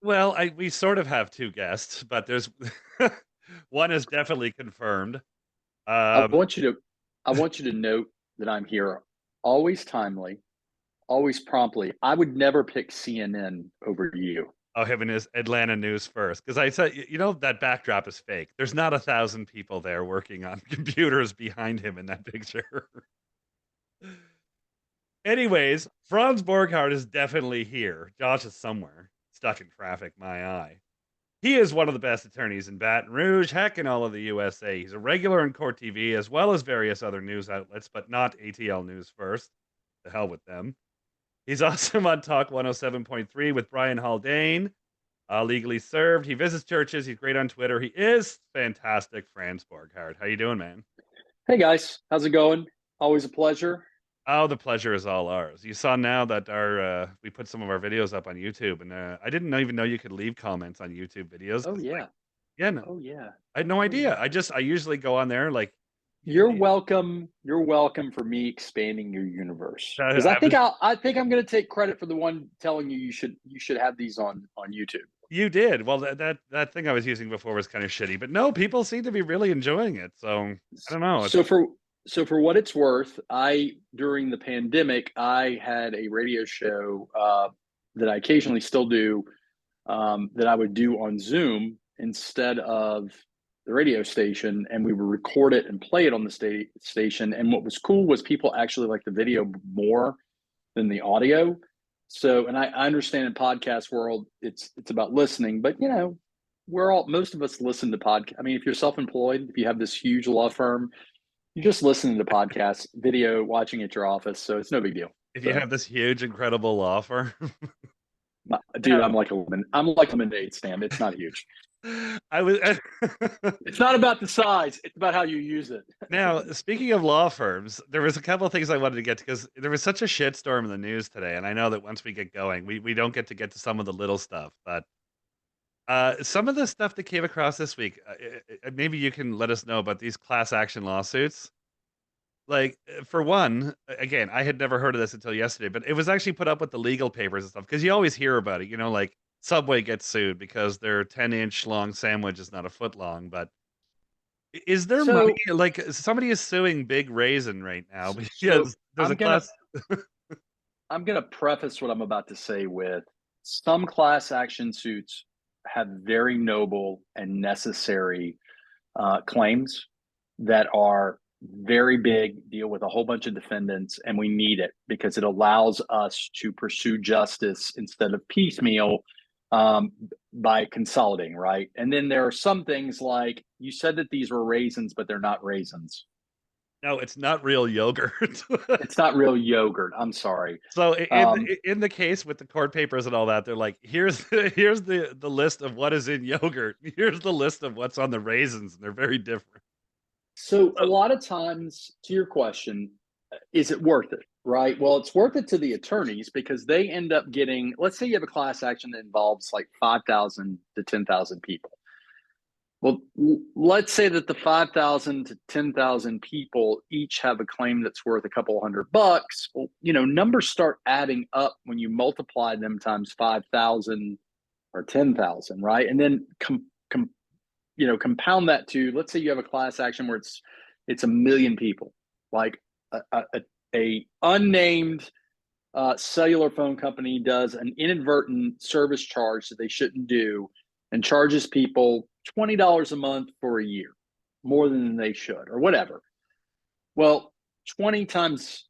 Well, we sort of have 2 guests, but there's one is definitely confirmed. I Um, want you to I want you to note that I'm here always timely, always promptly. I would never pick CNN over you. I'll have his Atlanta news first because I said, you know, that backdrop is fake. There's not 1,000 people there working on computers behind him in that picture. Anyways, Franz Borghardt is definitely here. Josh is somewhere, stuck in traffic, my eye. He is one of the best attorneys in Baton Rouge, heck, in all of the USA. He's a regular in Court TV as well as various other news outlets, but not ATL News First. The hell with them. He's also on Talk 107.3 with Brian Haldane, legally served. He visits churches. He's great on Twitter. He is fantastic, Franz Borghardt. How you doing, man? Hey guys, how's it going? Always a pleasure. Oh, the pleasure is all ours. You saw now that our we put some of our videos up on YouTube, and I didn't even know you could leave comments on YouTube videos. Oh 'Cause, like, yeah. yeah, no, Oh yeah. I had no Oh idea. yeah. I usually go on there like You're welcome. You're welcome for me expanding your universe. Because I was I think I'm gonna take credit for the one telling you you should have these on YouTube. you did. Well, that thing I was using before was kind of shitty, but no, people seem to be really enjoying it. So I don't know. So for what it's worth, I during the pandemic I had a radio show that I occasionally still do that I would do on Zoom instead of the radio station, and we would record it and play it on the station. And what was cool was people actually like the video more than the audio. So, and I understand in podcast world, it's about listening, but most of us listen to podcast. I mean, if you're self-employed, if you have this huge law firm, you just listen to podcasts, video, watching at your office, so it's no big deal. If you So, have this huge, incredible law firm, dude, now I'm like a lemonade stand. It's not huge. I was. It's not about the size; it's about how you use it. Now, speaking of law firms, there was a couple of things I wanted to get to because there was such a shitstorm in the news today, and I know that once we get going, we don't get to some of the little stuff, but some of the stuff that came across this week, maybe you can let us know about these class action lawsuits. Like, for one, again, I had never heard of this until yesterday, but it was actually put up with the legal papers and stuff because you always hear about it. You know, like Subway gets sued because their 10-inch long sandwich is not a foot long, but is there money? So, Like, somebody is suing Big Raisin right now so because there's a class. I'm gonna preface what I'm about to say with some class action suits have very noble and necessary claims that are very big, deal with a whole bunch of defendants, and we need it because it allows us to pursue justice instead of piecemeal um, by consolidating, right? And then there are some things like you said that these were raisins, but they're not raisins. No, it's not real yogurt. It's not real yogurt. I'm sorry. So Um, in the case with the court papers and all that, they're like, here's the list of what is in yogurt. Here's the list of what's on the raisins, and they're very different. so a So, lot of times, to your question, is it worth it? Right. Well, it's worth it to the attorneys because they end up getting, let's say you have a class action that involves like 5,000 to 10,000 people. Well, let's say that the 5,000 to 10,000 people each have a claim that's worth a couple $100. Well, numbers start adding up when you multiply them times 5,000 or 10,000, right? And then compound that to, let's say you have a class action where it's a million people, like a unnamed cellular phone company does an inadvertent service charge that they shouldn't do and charges people $20 a month for a year, more than they should, or whatever. Well, 20 times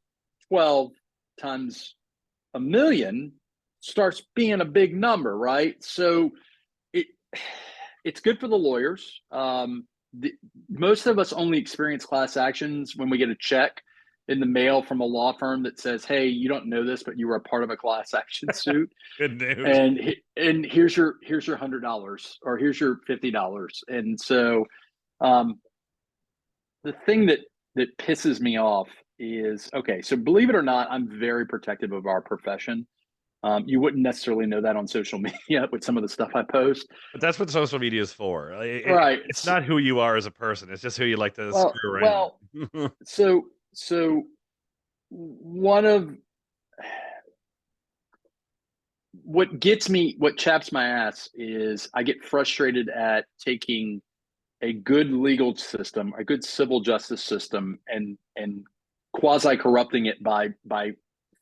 12 times a million starts being a big number, right? So it it's good for the lawyers. Most of us only experience class actions when we get a check in the mail from a law firm that says, "Hey, you don't know this, but you were a part of a class action suit, good news. and here's your $100 or here's your $50." And so, um, the thing that pisses me off is okay. So believe it or not, I'm very protective of our profession. You wouldn't necessarily know that on social media with some of the stuff I post. But that's what social media is for. Right. It's not who you are as a person. It's just who you like to Well, screw around. well, so one of what gets me, what chaps my ass is I get frustrated at taking a good legal system, a good civil justice system, and quasi corrupting it by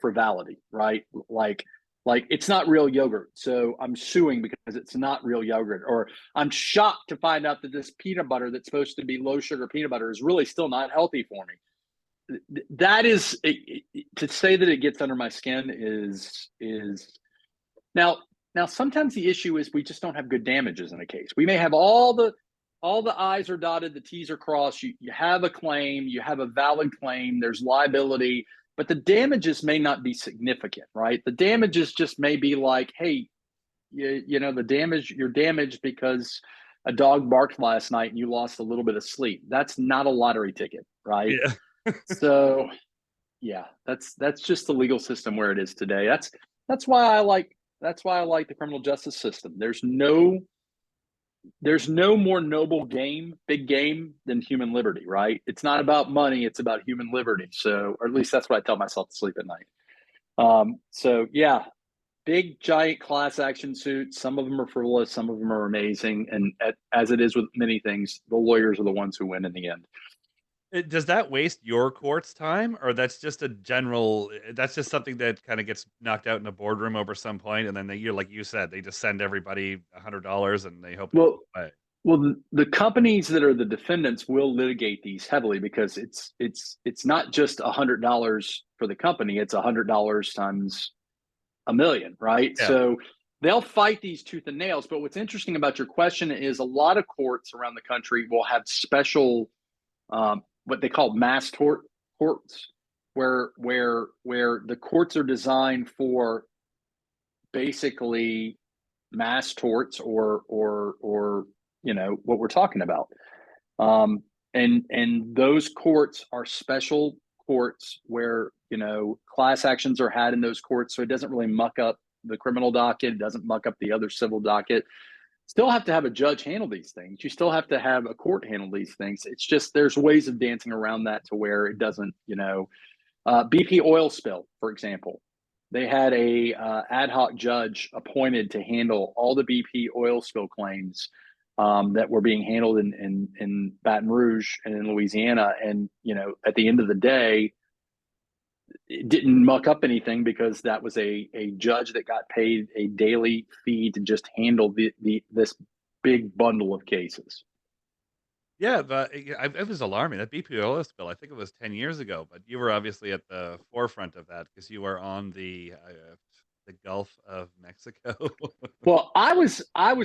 frivolity, right? Like it's not real yogurt, so I'm suing because it's not real yogurt. Or I'm shocked to find out that this peanut butter that's supposed to be low sugar peanut butter is really still not healthy for me. That is to say that it gets under my skin is now, now sometimes the issue is we just don't have good damages in a case. We may have all the I's are dotted, the T's are crossed. You have a claim, you have a valid claim, there's liability, but the damages may not be significant, right? The damages just may be like, hey, you know, the damage, you're damaged because a dog barked last night and you lost a little bit of sleep. That's not a lottery ticket, right? Yeah. So yeah, that's just the legal system where it is today. That's why I like that's why I like the criminal justice system. There's no more noble game, big game than human liberty, right? It's not about money, it's about human liberty. So, or at least that's what I tell myself to sleep at night. So yeah, big giant class action suits. Some of them are frivolous, some of them are amazing, and as it is with many things, the lawyers are the ones who win in the end. Does that waste your court's time, or that's just a general? That's just something that kind of gets knocked out in a boardroom over some point, and then they, you like you said, they just send everybody $100 and they hope it Well, goes away. the companies that are the defendants will litigate these heavily because it's not just $100 for the company; it's $100 times a million, right? Yeah. So they'll fight these tooth and nails. But what's interesting about your question is a lot of courts around the country will have special what they call mass tort courts, where the courts are designed for basically mass torts or you know what we're talking about. And those courts are special courts where you know class actions are had in those courts, so it doesn't really muck up the criminal docket, it doesn't muck up the other civil docket. Still have to have a judge handle these things. You still have to have a court handle these things. It's just there's ways of dancing around that to where it doesn't, you know, BP oil spill, for example. They had a ad hoc judge appointed to handle all the BP oil spill claims that were being handled in Baton Rouge and in Louisiana. And you know, at the end of the day, it didn't muck up anything because that was a judge that got paid a daily fee to just handle this big bundle of cases. Yeah, but it was alarming. That BP oil spill, I think it was 10 years ago, but you were obviously at the forefront of that because you were on the Gulf of Mexico. Well, I was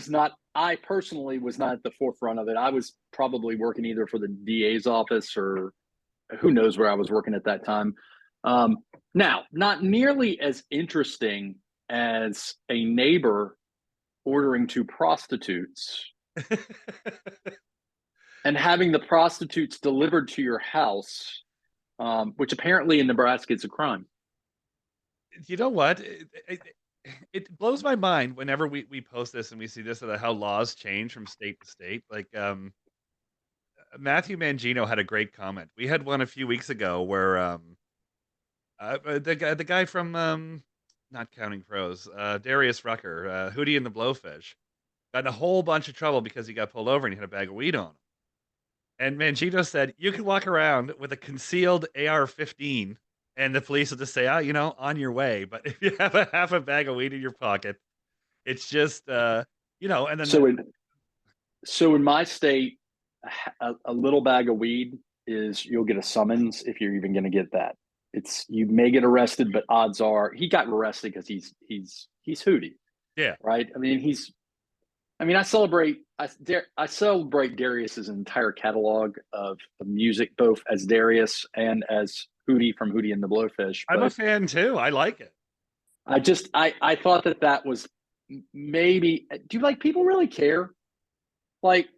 not I personally was not at the forefront of it. I was probably working either for the DA's office or who knows where I was working at that time. Now, not nearly as interesting as a neighbor ordering two prostitutes and having the prostitutes delivered to your house, which apparently in Nebraska is a crime. You know what? It blows my mind whenever we post this and we see this, how laws change from state to state. Like, Matthew Mangino had a great comment. We had one a few weeks ago where the guy from not Counting Crows, Darius Rucker, Hootie and the Blowfish, got in a whole bunch of trouble because he got pulled over and he had a bag of weed on him. And Mangino said you can walk around with a concealed AR-15, and the police will just say, "Oh, you know, on your way." But if you have a half a bag of weed in your pocket, it's just, you know. And then So in my state, a little bag of weed is you'll get a summons if you're even going to get that. It's you may get arrested, but odds are he got arrested because he's Hootie, yeah, right? I mean I celebrate Darius's entire catalog of music, both as Darius and as Hootie from Hootie and the Blowfish. I'm a But fan too. I like it. I thought that was maybe. Do you like people really care? Like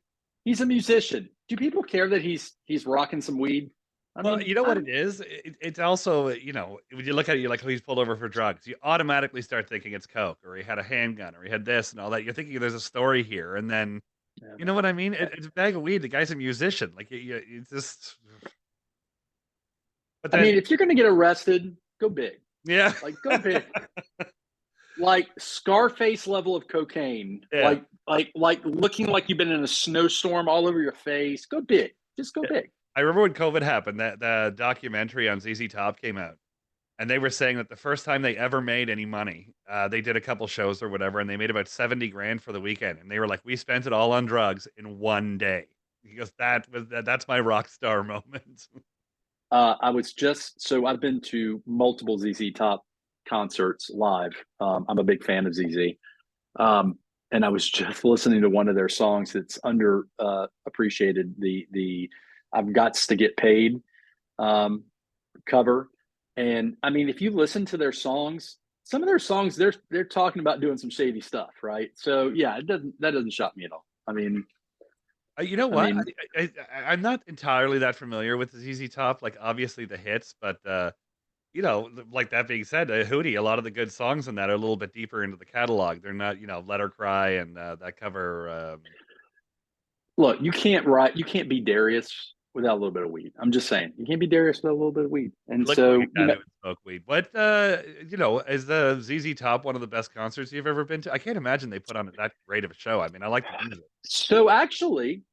he's a musician. Do people care that he's rocking some weed? I Well, mean, you know what it is? It's also, you know, when you look at it, you're like, oh, he's pulled over for drugs. You automatically start thinking it's coke, or he had a handgun, or he had this and all that. You're thinking there's a story here, and then, you know what I mean? It's a bag of weed. The guy's a musician. Like, it's just. But I mean, then, if you're going to get arrested, go big. yeah. Like go big. like Scarface level of cocaine, Yeah. like looking like you've been in a snowstorm all over your face. Go big, just go Yeah. big. I remember when COVID happened, that the documentary on ZZ Top came out, and they were saying that the first time they ever made any money, they did a couple shows or whatever, and they made about 70 grand for the weekend, and they were like, "We spent it all on drugs in one day." He goes, That's my rock star moment." I was just so I've been to multiple ZZ Top concerts live. I'm a big fan of ZZ, and I was just listening to one of their songs that's under appreciated. The I've got to get paid um, cover, and I mean, if you listen to their songs, some of their songs they're talking about doing some shady stuff, right? So yeah, that doesn't shock me at all. You know I what? mean, I'm not entirely that familiar with the ZZ Top, like obviously the hits, but like that being said, Hootie, a lot of the good songs in that are a little bit deeper into the catalog. They're not, Let Her Cry and that cover. look, you can't be Darius without a little bit of weed. I'm just saying, you can't be Darius without a little bit of weed. You And look like so, a guy that would smoke weed. What, is the ZZ Top one of the best concerts you've ever been to? I can't imagine they put on that great of a show. I mean, I like the music. so actually,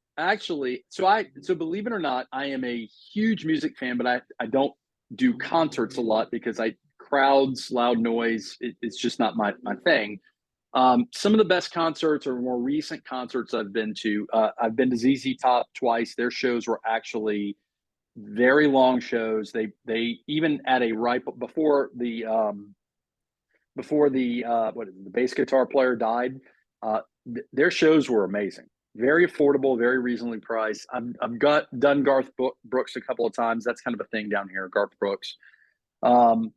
so believe it or not, I am a huge music fan, but I don't do concerts a lot because I crowds, loud noise. It's just not my thing. Some of the best concerts or more recent concerts I've been to ZZ Top twice. Their shows were actually very long shows. They even at a right before the bass guitar player died. Their shows were amazing, very affordable, very reasonably priced. I've got done Garth Brooks a couple of times. That's kind of a thing down here, Garth Brooks. Um,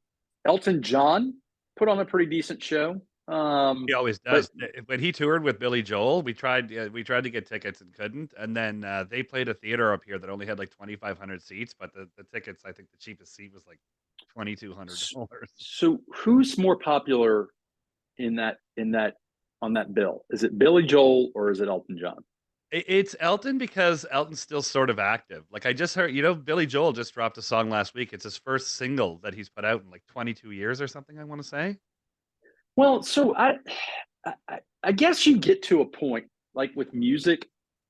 Elton John put on a pretty decent show. He always But does. When he toured with Billy Joel, we tried to get tickets and couldn't. And then they played a theater up here that only had like 2,500 seats, but the tickets, I think the cheapest seat was like $2,200. so who's more popular in that on that bill? Is it Billy Joel or is it Elton John? It's Elton because Elton's still sort of active. Like I just heard, Billy Joel just dropped a song last week. It's his first single that he's put out in like 22 years or something, I want to say. Well, so I guess you get to a point like with music,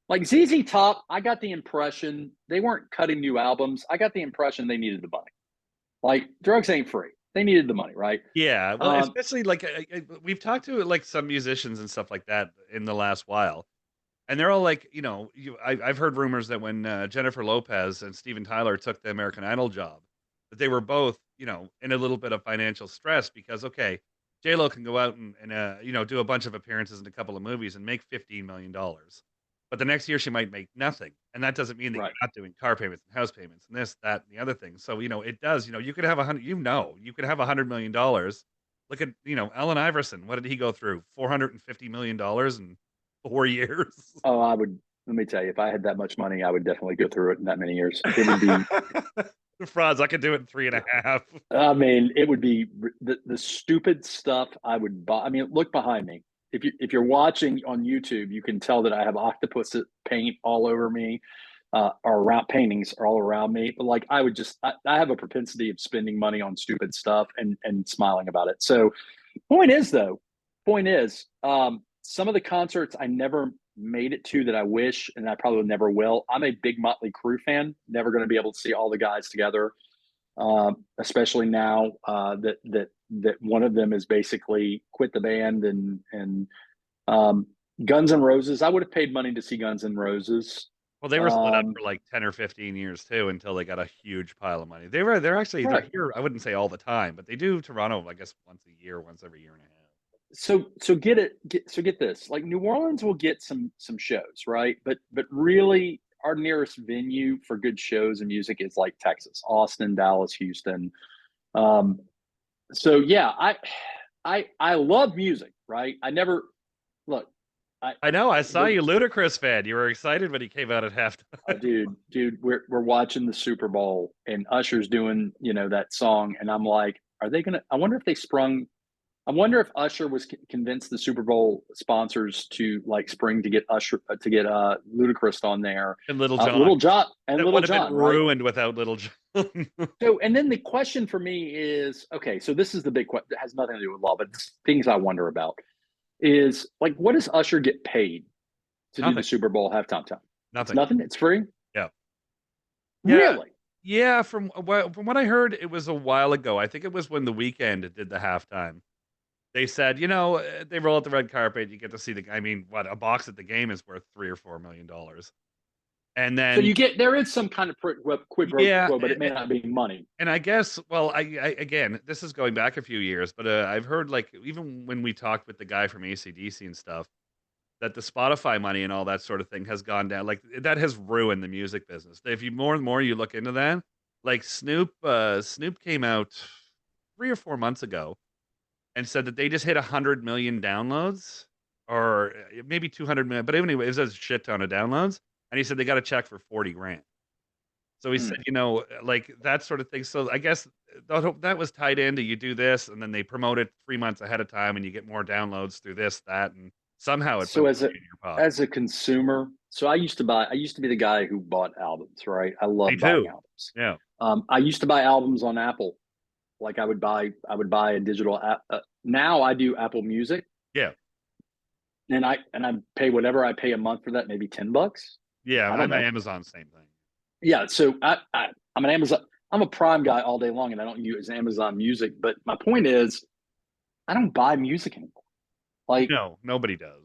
like ZZ Top. I got the impression they weren't cutting new albums. I got the impression they needed the money. Like drugs ain't free. They needed the money, right? Yeah, well, Um, especially like we've talked to like some musicians and stuff like that in the last while. And they're all like, I've heard rumors that when Jennifer Lopez and Steven Tyler took the American Idol job, that they were both, in a little bit of financial stress because, okay, J Lo can go out and do a bunch of appearances in a couple of movies and make $15 million, but the next year she might make nothing, and that doesn't mean that right. you're not doing car payments and house payments and this, that, and the other thing. So it does. You could have you could have $100 million. Look at Allen Iverson. What did he go through? $450 million in 4 years. Oh, I would. Let me tell you, if I had that much money, I would definitely go through it in that many years. It would be. Franz, I could do it in 3.5. I mean, it would be the stupid stuff I would buy. I mean, look behind me. If you're watching on YouTube, you can tell that I have octopus paint all over me, or around paintings are all around me. But like, I have a propensity of spending money on stupid stuff and smiling about it. So, point is though, point is, some of the concerts I never made it to that I wish, and I probably never will. I'm a big Motley Crue fan. Never going to be able to see all the guys together, especially now that one of them is basically quit the band and um, Guns N' Roses. I would have paid money to see Guns N' Roses. Well, they were split up Um, for like 10 or 15 years too until they got a huge pile of money. They're right. here, I wouldn't say all the time, but they do Toronto, I guess, once a year, once every year and a half. So get this. Like New Orleans will get some shows, right? But really, our nearest venue for good shows and music is like Texas, Austin, Dallas, Houston. Um, so yeah, I love music, right? I never look. I I know, I saw the you Ludacris fan. You were excited when he came out at halftime. dude, we're watching the Super Bowl and Usher's doing that song, and I'm like, are they gonna? I wonder if they sprung. I wonder if Usher was convinced the Super Bowl sponsors to like spring to get Usher to get Ludacris on there, And Little John. Little John and That Little would have been John, right? ruined without Little John. So, and then the question for me is, okay, so this is the big question. It has nothing to do with law, but things I wonder about is like, what does Usher get paid to do the Nothing. Super Bowl halftime time? It's Nothing. nothing. It's free. Yeah. Yeah. Really? Yeah. From what I heard, it was a while ago. I think it was when The Weeknd did the halftime. They said, they roll out the red carpet. You get to see I mean, what a box at the game is worth $3 or $4 million. And So then, you get there is some kind of quid pro yeah, quo, but it may not be money. and I guess, well, I again, this is going back a few years, but I've heard like even when we talked with the guy from ACDC and stuff, that the Spotify money and all that sort of thing has gone down. Like that has ruined the music business. If you more and more you look into that, like Snoop came out 3 or 4 months ago and said that they just hit 100 million downloads, or maybe 200 million. But anyway, it was a shit ton of downloads, and he said they got a check for 40 grand. So he said, Hmm. like that sort of thing. So I guess that was tied into you do this, and then they promote it 3 months ahead of time, and you get more downloads through this, that, and somehow it So puts money in your pocket. as a consumer, so I used to be the guy who bought albums, right? I Me love buying too. albums. Yeah. I used to buy albums on Apple. Like I would buy a digital app. Now I do Apple Music, Yeah. and I pay whatever I pay a month for that, maybe $10. Yeah. I don't I'm know. Amazon, same thing. Yeah, so I'm an Amazon. I'm a Prime guy all day long, and I don't use Amazon Music. But my point is, I don't buy music anymore. Like, No, nobody does.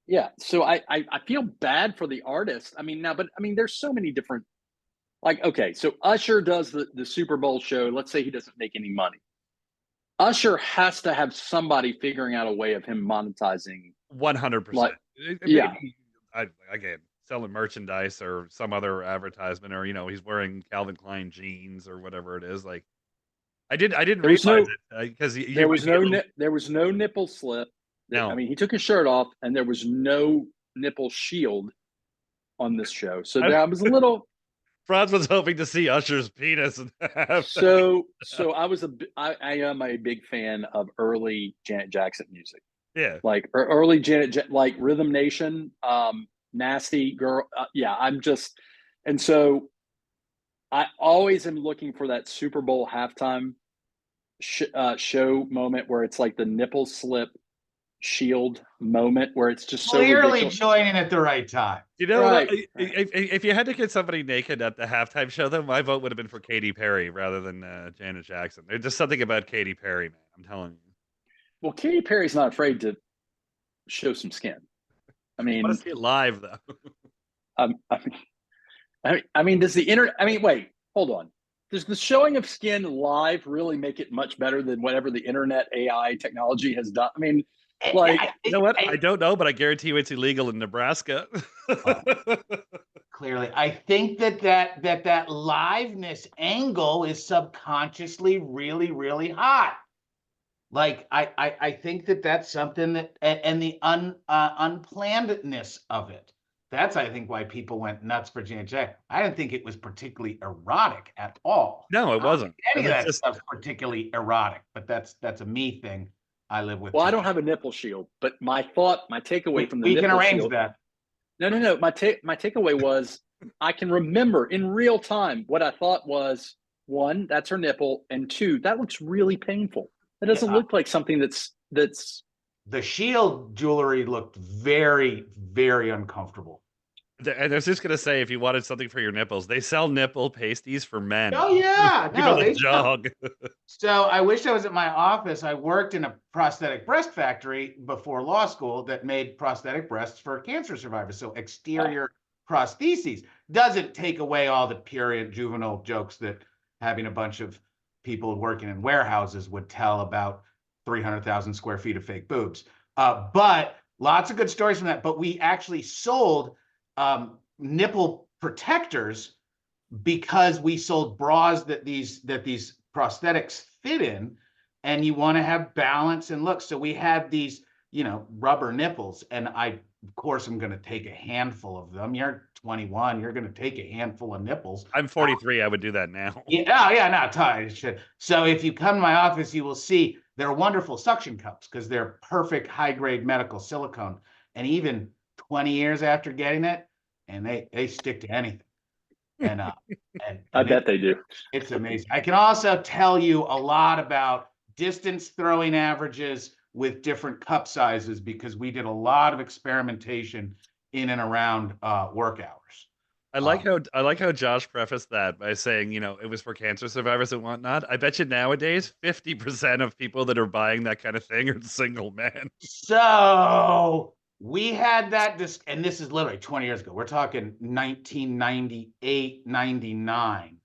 yeah, so I feel bad for the artist. I mean, now, but I mean, there's so many different. Like, okay, so Usher does the Super Bowl show. Let's say he doesn't make any money. Usher has to have somebody figuring out a way of him monetizing. 100%. Like, yeah, Maybe again, selling merchandise or some other advertisement, or he's wearing Calvin Klein jeans or whatever it is. Like I didn't there was realize no it because you might be a little. there was no nipple slip. I No, mean, he took his shirt off, and there was no nipple shield on this show. So I, there I was a little. Franz was hoping to see Usher's penis. So I am a big fan of early Janet Jackson music, Yeah, like early like Rhythm Nation, Nasty Girl. Yeah, I'm just, and so I always am looking for that Super Bowl halftime show moment where it's like the nipple slip shield moment where it's just so Clearly ridiculous. joining at the right time. Right. if you had to get somebody naked at the halftime show, then my vote would have been for Katy Perry rather than Janet Jackson. There's just something about Katy Perry, man. I'm telling you. Well, Katy Perry's not afraid to show some skin. I I mean, want to see it live though. um, I mean, does the internet? I mean, wait, hold on. Does the showing of skin live really make it much better than whatever the internet AI technology has done? I mean, like, You know what? I don't know, but I guarantee you it's illegal in Nebraska. Clearly, I think that liveness angle is subconsciously really, really hot. Like I think that that's something that, and the unplannedness of it. That's, I think, why people went nuts for Janet Jackson. I didn't think it was particularly erotic at all. No, it wasn't. Any of It's that stuff's particularly erotic, but that's a me thing. I live with. well, I don't have a nipple shield, but my takeaway from the we can nipple arrange shield, that. No. My takeaway was I can remember in real time what I thought was, one, that's her nipple, and two, that looks really painful. That doesn't look like something that's The shield jewelry looked very, very uncomfortable. And I was just gonna say, if you wanted something for your nipples, they sell nipple pasties for men. Oh yeah, People no, that jog. So I wish I was at my office. I worked in a prosthetic breast factory before law school that made prosthetic breasts for cancer survivors. So exterior prostheses doesn't take away all the purient juvenile jokes that having a bunch of people working in warehouses would tell about 300,000 square feet of fake boobs. But lots of good stories from that. But we actually sold nipple protectors because we sold bras that these prosthetics fit in, and you want to have balance and look. So we had these, rubber nipples, and I, of course, I'm going to take a handful of them. You're 21, you're going to take a handful of nipples. I'm 43. I would do that now. Yeah, no, tight shit. So if you come to my office, you will see They're wonderful suction cups because they're perfect high-grade medical silicone. And even 20 years after getting it, and they stick to anything. And I bet they do. It's amazing. I can also tell you a lot about distance throwing averages with different cup sizes because we did a lot of experimentation in and around work hours. I like how Josh prefaced that by saying, you know, it was for cancer survivors and whatnot. I bet you nowadays 50% of people that are buying that kind of thing are single men. So we had that and this is literally 20 years ago. We're talking 1998, 99.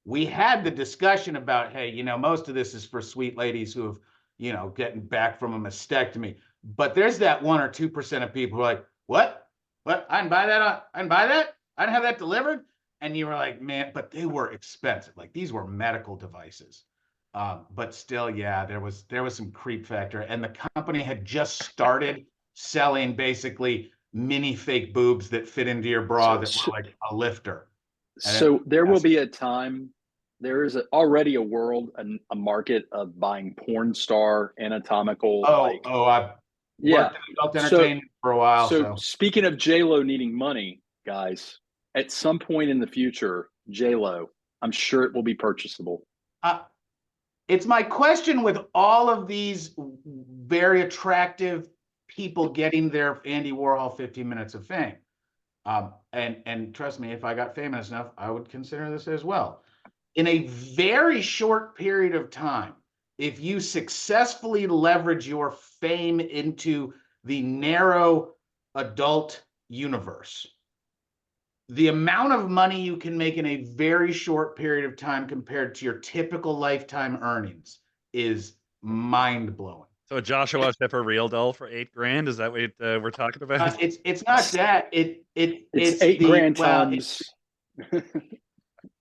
We had the discussion about, hey, you know, most of this is for sweet ladies who have, you know, getting back from a mastectomy. But there's that 1 or 2% of people who are like, what? I didn't buy that. I didn't buy that. I didn't have that delivered. And you were like, man, but they were expensive. Like these were medical devices. But still, yeah, there was some creep factor. And the company had just started selling basically mini fake boobs that fit into your bra that were like a lifter. So there will be a time, there is already a world, a market of buying porn star anatomical. I've worked in adult entertainment for a while. So speaking of J-Lo needing money, guys, at some point in the future, J-Lo, I'm sure it will be purchasable. It's my question with all of these very attractive people getting their Andy Warhol 15 minutes of fame. And trust me, if I got famous enough, I would consider this as well. In a very short period of time, if you successfully leverage your fame into the narrow adult universe, the amount of money you can make in a very short period of time compared to your typical lifetime earnings is mind-blowing. So a Joshua Schiffer real doll for $8,000? Is that what we're talking about? It's not that. It's $8,000 times.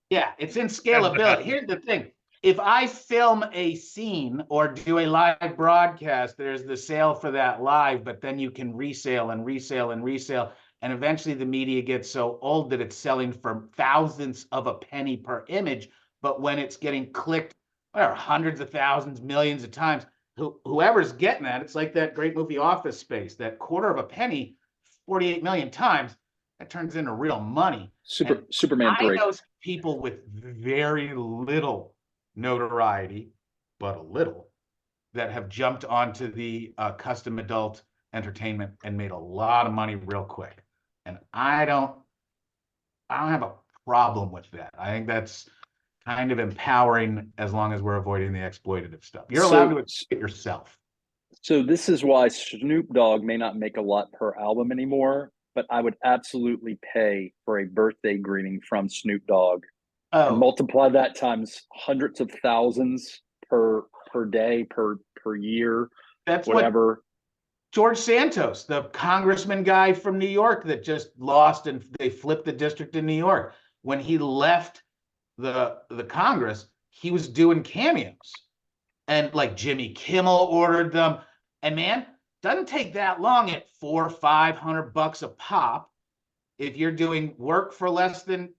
Yeah, it's in scalability. Here's the thing. If I film a scene or do a live broadcast, there's the sale for that live, but then you can resale and resale and resale. And eventually the media gets so old that it's selling for thousands of a penny per image. But when it's getting clicked, whatever, hundreds of thousands, millions of times, whoever's getting that, it's like that great movie Office Space, that quarter of a penny, 48 million times, that turns into real money. Superman 3. I know people with very little notoriety, but a little, that have jumped onto the custom adult entertainment and made a lot of money real quick. And I don't have a problem with that. I think that's kind of empowering as long as we're avoiding the exploitative stuff. You're allowed to exploit yourself. So this is why Snoop Dogg may not make a lot per album anymore, but I would absolutely pay for a birthday greeting from Snoop Dogg. And multiply that times hundreds of thousands per day, per year, that's whatever. What George Santos, the congressman guy from New York that just lost and they flipped the district in New York. When he left the Congress, he was doing cameos. And like Jimmy Kimmel ordered them. And man, doesn't take that long at $400 or $500 a pop. If you're doing work for less than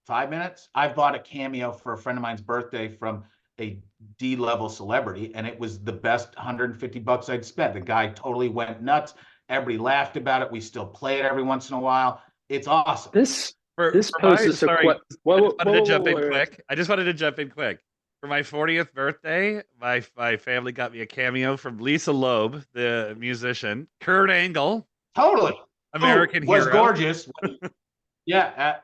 5 minutes, I've bought a cameo for a friend of mine's birthday from a D-level celebrity, and it was the best $150 I'd spent. The guy totally went nuts. Everybody laughed about it. We still play it every once in a while. It's awesome. This poses a question. I just wanted to jump in quick. For my 40th birthday, my family got me a cameo from Lisa Loeb, the musician. Kurt Angle. Totally. American hero. Was gorgeous. Yeah.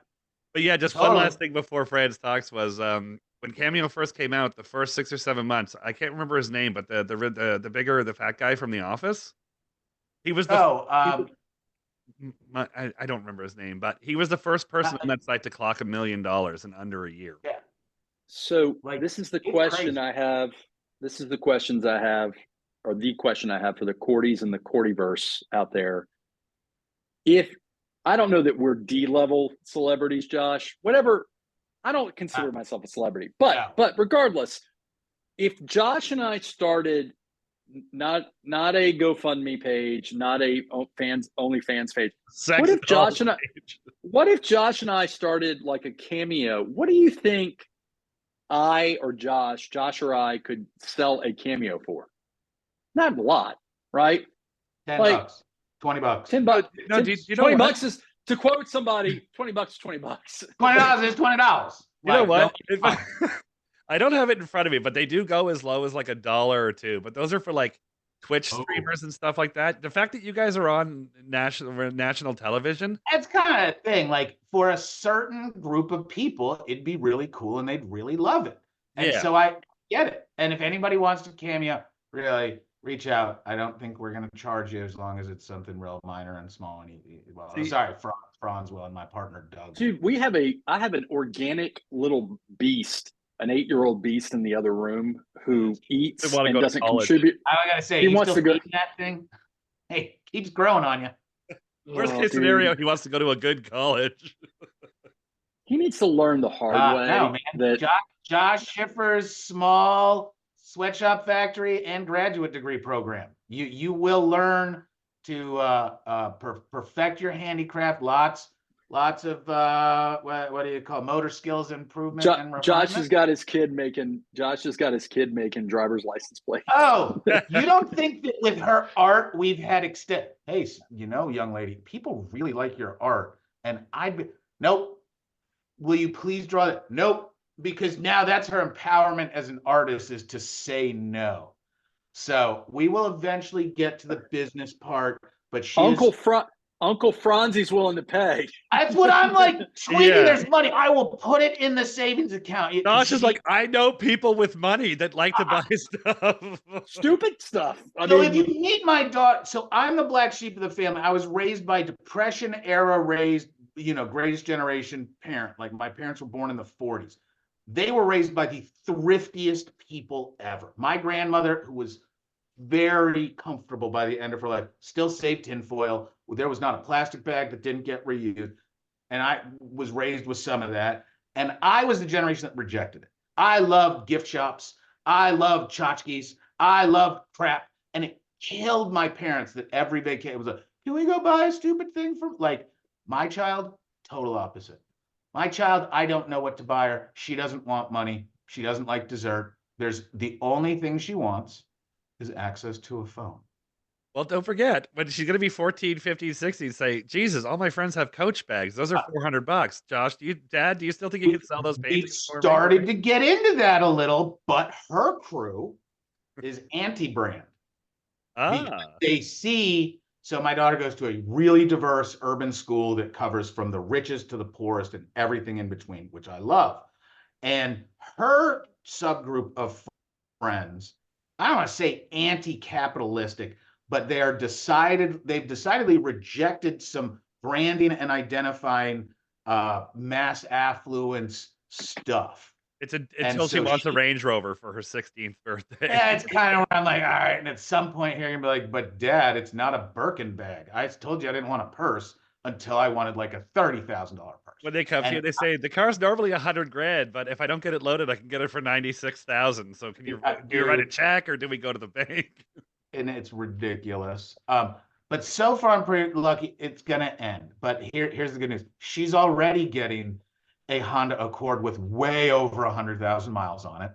But yeah, just one last thing before Franz talks was when Cameo first came out, the first 6 or 7 months, I can't remember his name, but the bigger, the fat guy from The Office, he was the I don't remember his name, but he was the first person on that site to clock $1 million in under a year. Yeah. So this is the question I have. This is the questions I have, or the question I have for the Cordies and the Cordiverse out there. If I don't know that we're D-level celebrities, Josh, whatever. I don't consider myself a celebrity, but regardless, if Josh and I started not a GoFundMe page, not a OnlyFans page, what if Josh and I started like a Cameo? What do you think I or Josh or I could sell a cameo for? Not a lot, right? $10, Like $20. $10. No, do you know 20 what? bucks is, to quote somebody, $20 is $20. $20 is $20. You know what? Don't I don't have it in front of me, but they do go as low as like $1 or $2. But those are for like Twitch Oh. streamers and stuff like that. The fact that you guys are on national television, That's kind of a thing. Like for a certain group of people, it'd be really cool and they'd really love it. And yeah. so I get it. And if anybody wants to cameo, really reach out. I don't think we're going to charge you as long as it's something real minor and small and easy. Well, See- sorry, Franz will and my partner Doug. Dude, I have an organic little beast, an 8-year-old beast in the other room who eats They wanna and go to doesn't college. contribute. I gotta say, He you wants still to go- eating that thing? Hey, keeps growing on you. Worst Oh, case dude. scenario, he wants to go to a good college. He needs to learn the hard way. No, man. That Josh Schiffer's small sweatshop factory and graduate degree program. You will learn to perfect your handicraft. Lots of what do you call motor skills improvement and refinement. Josh has got his kid making driver's license plates. Oh, you don't think that with her art we've had extent? Hey, young lady, people really like your art, and nope. Will you please draw that? Nope, because now that's her empowerment as an artist is to say no. So we will eventually get to the business part, but Uncle Franzie's willing to pay. That's what I'm like. Sweetie, Yeah. there's money. I will put it in the savings account. Josh is like, I know people with money that like to buy stuff. Stupid stuff. So if you meet my daughter, so I'm the black sheep of the family. I was raised by Depression era raised, greatest generation parent. Like my parents were born in the 40s. They were raised by the thriftiest people ever. My grandmother, who was very comfortable by the end of her life, still saved tinfoil. There was not a plastic bag that didn't get reused. And I was raised with some of that. And I was the generation that rejected it. I loved gift shops. I loved tchotchkes. I loved crap. And it killed my parents that every vacation was can we go buy a stupid thing from, like, my child, total opposite. My child, I don't know what to buy her. She doesn't want money. She doesn't like dessert. The only thing she wants is access to a phone. Well, don't forget, when she's going to be 14, 15, 16, say, Jesus, all my friends have Coach bags. Those are $400. Josh, do you still think you can sell those We paintings for me? started to get into that a little, but her crew is anti-brand. They see, so my daughter goes to a really diverse urban school that covers from the richest to the poorest and everything in between, which I love. And her subgroup of friends, I don't want to say anti-capitalistic, but they've decidedly rejected some branding and identifying mass affluence stuff. Until she wants a Range Rover for her 16th birthday. Yeah, it's kind of where I'm like, all right. And at some point here, you're gonna be like, but Dad, it's not a Birkin bag. I told you I didn't want a purse until I wanted like a $30,000 purse. When they come to you, they say the car's normally $100,000, but if I don't get it loaded, I can get it for 96,000. So can you write a check or do we go to the bank? And it's ridiculous. But so far I'm pretty lucky it's gonna end. But here's the good news. She's already getting a Honda Accord with way over 100,000 miles on it.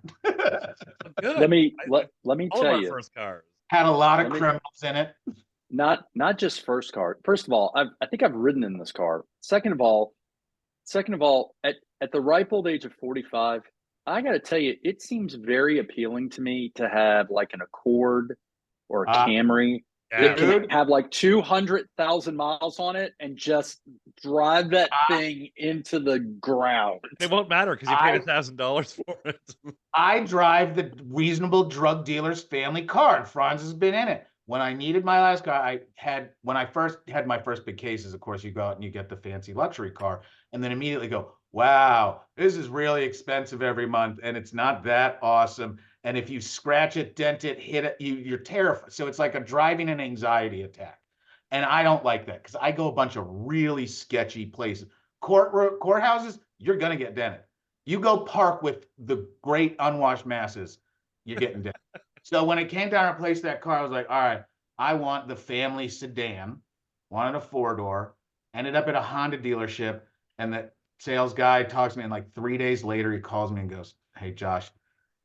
Let me All tell of our you. first cars. Had a lot of criminals in it. Not just first car. First of all, I think I've ridden in this car. Second of all, at the ripe old age of 45, I got to tell you, it seems very appealing to me to have like an Accord or a Camry that can have like 200,000 miles on it and just drive that thing into the ground. It won't matter because you paid $1,000 for it. I drive the reasonable drug dealer's family car. Franz has been in it. When I needed my last car, when I first had my first big cases, of course, you go out and you get the fancy luxury car and then immediately go, wow, this is really expensive every month and it's not that awesome. And if you scratch it, dent it, hit it, you're terrified. So it's like a driving an anxiety attack. And I don't like that because I go a bunch of really sketchy places. Courthouses, you're going to get dented. You go park with the great unwashed masses, you're getting dented. So when it came time to replace that car, I was like, all right, I want the family sedan, wanted a 4-door, ended up at a Honda dealership, and the sales guy talks to me, and like 3 days later, he calls me and goes, Hey, Josh,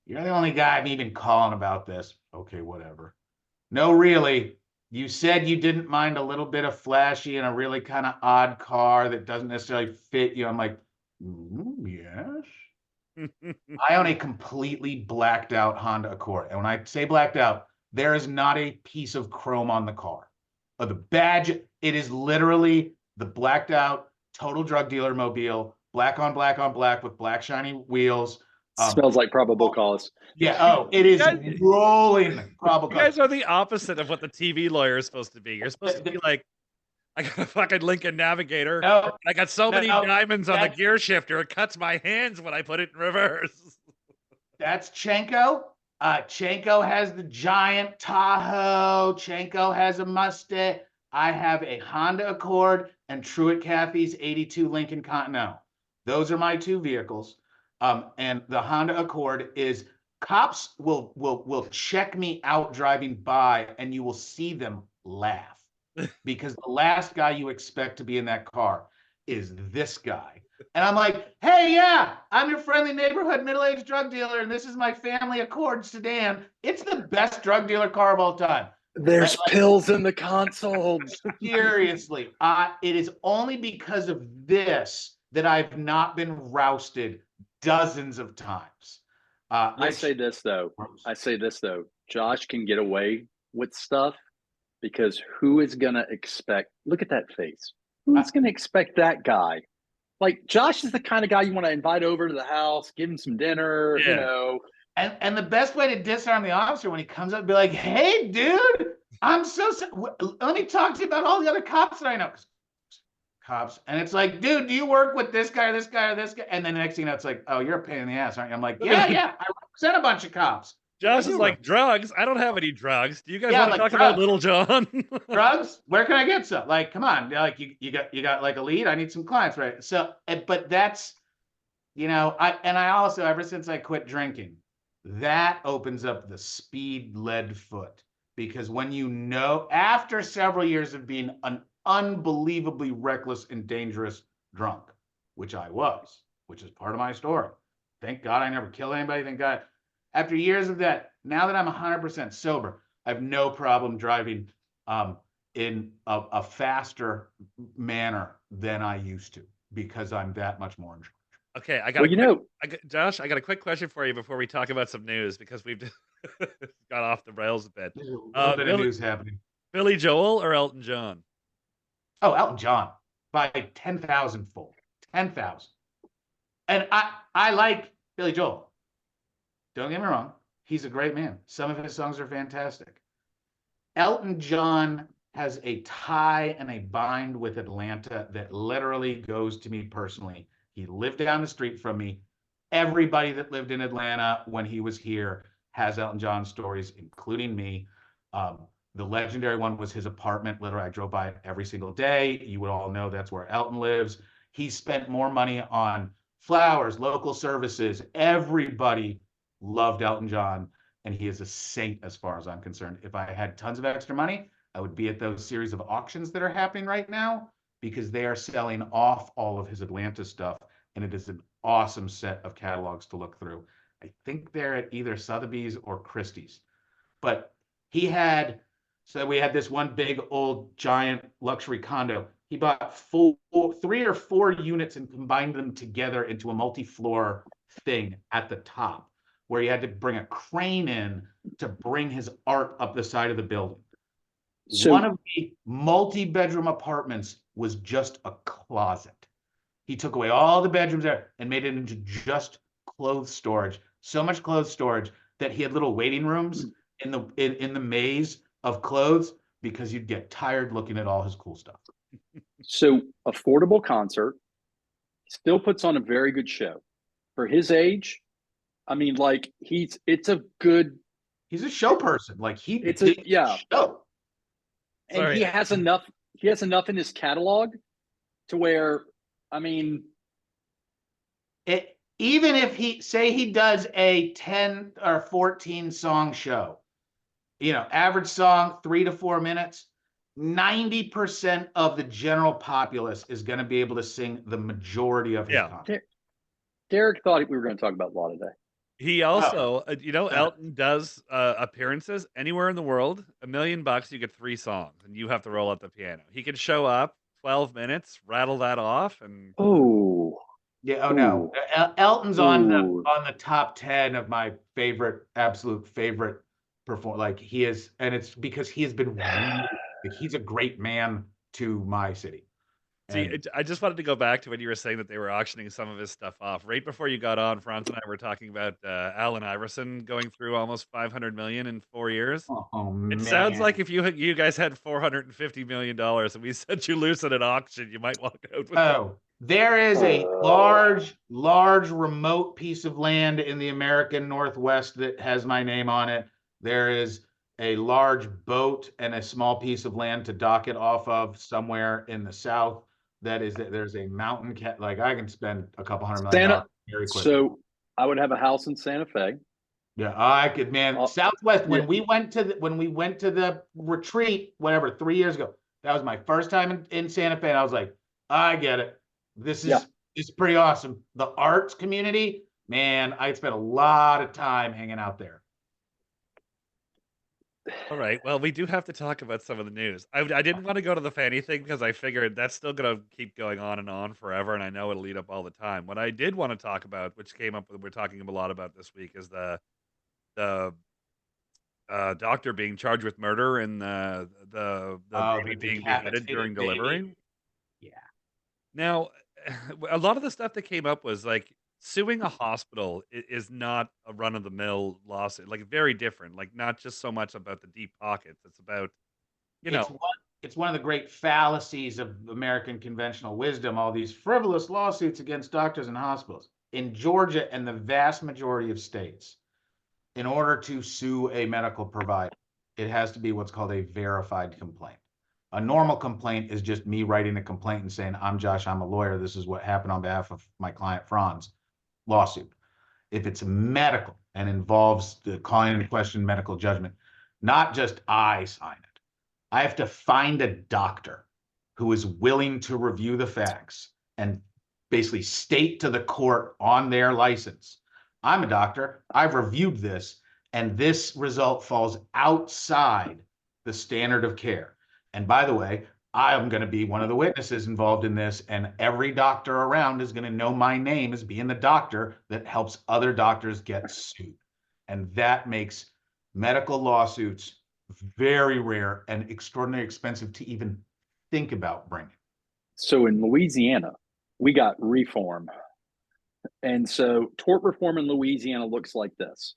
you're the only guy I'm even calling about this. Okay, whatever. No, really. You said you didn't mind a little bit of flashy and a really kind of odd car that doesn't necessarily fit you. I'm like, yes. I own a completely blacked out Honda Accord. And when I say blacked out, there is not a piece of chrome on the car. Or the badge, it is literally the blacked out total drug dealer mobile, black on black with black shiny wheels. Smells like probable cause. Yeah. Oh, it is rolling probable You guys cause. are the opposite of what the TV lawyer is supposed to be. You're supposed to be like, I got a fucking Lincoln Navigator. No, I got so many no, diamonds on the gear shifter, it cuts my hands when I put it in reverse. That's Chenko. Chenko has the giant Tahoe. Chenko has a Mustang. I have a Honda Accord and Truett Cathy's 82 Lincoln Continental. Those are my two vehicles. And the Honda Accord is, cops will check me out driving by and you will see them laugh because the last guy you expect to be in that car is this guy. And I'm like, hey, yeah, I'm your friendly neighborhood middle-aged drug dealer, and this is my family Accord sedan. It's the best drug dealer car of all time. There's pills in the console. Seriously, it is only because of this that I've not been rousted dozens of times. I say this though. Josh can get away with stuff because who is going to expect? Look at that face. Who's going to expect that guy? Like, Josh is the kind of guy you want to invite over to the house, give him some dinner, Yeah. you know. And the best way to disarm the officer when he comes up and be like, hey, dude, I'm so let me talk to you about all the other cops that I know. Cops. And it's like, dude, do you work with this guy or this guy or this guy? And then the next thing you know, it's like, oh, you're a pain in the ass, aren't you? I'm like, yeah, I represent a bunch of cops. Josh is like, drugs? I don't have any drugs. Do you guys Yeah, want to like talk about Little John? Drugs? Where can I get some? Like, come on. Like, you got like a lead? I need some clients, right? So, but that's, you know, I also, ever since I quit drinking, that opens up the speed-led foot. Because when you know, after several years of being an unbelievably reckless and dangerous drunk, which I was, which is part of my story. Thank God I never killed anybody. Thank God. After years of that, now that I'm 100% sober, I have no problem driving in a faster manner than I used to because I'm that much more in charge. Okay, Josh, I got a quick question for you before we talk about some news because we've got off the rails a bit. There's a little bit of news happening. Billy Joel or Elton John? Oh, Elton John by 10,000 fold. 10,000. And I like Billy Joel. Don't get me wrong. He's a great man. Some of his songs are fantastic. Elton John has a tie and a bind with Atlanta that literally goes to me personally. He lived down the street from me. Everybody that lived in Atlanta when he was here has Elton John stories, including me. The legendary one was his apartment. Literally, I drove by it every single day. You would all know that's where Elton lives. He spent more money on flowers, local services. Everybody loved Elton John, and he is a saint as far as I'm concerned. If I had tons of extra money, I would be at those series of auctions that are happening right now because they are selling off all of his Atlanta stuff, and it is an awesome set of catalogs to look through. I think they're at either Sotheby's or Christie's. But he had, so we had this one big old giant luxury condo. He bought 3 or 4 units and combined them together into a multi-floor thing at the top, where he had to bring a crane in to bring his art up the side of the building. So, one of the multi-bedroom apartments was just a closet. He took away all the bedrooms there and made it into just clothes storage. So much clothes storage that he had little waiting rooms in the maze of clothes because you'd get tired looking at all his cool stuff. So, affordable concert, still puts on a very good show for his age. I mean, like he's a show person. Like show. And sorry. He has enough in his catalog to where, I mean, even if he does a 10 or 14 song show, you know, average song 3 to 4 minutes, 90% of the general populace is going to be able to sing the majority of his content. Derek thought we were going to talk about law today. He Oh, also, uh, Elton does appearances anywhere in the world. $1 million, you get 3 songs, and you have to roll out the piano. He can show up 12 minutes, rattle that off, and Oh, yeah. Oh no, ooh, Elton's ooh. on the top 10 of my absolute favorite perform. Like he is, and it's because he has been really. Like, he's a great man to my city, see, and I just wanted to go back to when you were saying that they were auctioning some of his stuff off. Right before you got on, Franz and I were talking about Allen Iverson going through almost 500 million in 4 years. oh It sounds man. like if you guys had $450 million and we set you loose at an auction, you might walk out with it. Oh, there is a Uh, large remote piece of land in the American Northwest that has my name on it. There is a large boat and a small piece of land to dock it off of somewhere in the South. There's a mountain cat. Like I can spend a couple $100 million Santa. very quickly. So I would have a house in Santa Fe. Yeah, I could, man. Uh, Southwest. yeah, When we went to the retreat, whatever, 3 years ago, that was my first time in Santa Fe, and I was like, I get it. This yeah. is pretty awesome. The arts community, man, I spent a lot of time hanging out there. All right. Well, we do have to talk about some of the news. I didn't want to go to the Fanny thing because I figured that's still going to keep going on and on forever, and I know it'll lead up all the time. What I did want to talk about, which came up, we're talking a lot about this week, is the doctor being charged with murder and the Oh, baby the being beheaded decapitated during baby. delivery. Yeah. Now, a lot of the stuff that came up was like suing a hospital is not a run of the mill lawsuit. Like very different. Like not just so much about the deep pockets. It's about you It's know one it's one of the great fallacies of American conventional wisdom, all these frivolous lawsuits against doctors and hospitals. In Georgia and the vast majority of states, in order to sue a medical provider, it has to be what's called a verified complaint. A normal complaint is just me writing a complaint and saying, I'm Josh, I'm a lawyer. This is what happened on behalf of my client, Franz. Lawsuit. If it's medical and involves the calling into question medical judgment, not just I sign it. I have to find a doctor who is willing to review the facts and basically state to the court on their license, I'm a doctor, I've reviewed this, and this result falls outside the standard of care. And by the way, I'm going to be one of the witnesses involved in this, and every doctor around is going to know my name as being the doctor that helps other doctors get sued. And that makes medical lawsuits very rare and extraordinarily expensive to even think about bringing. So in Louisiana, we got reform. And so tort reform in Louisiana looks like this.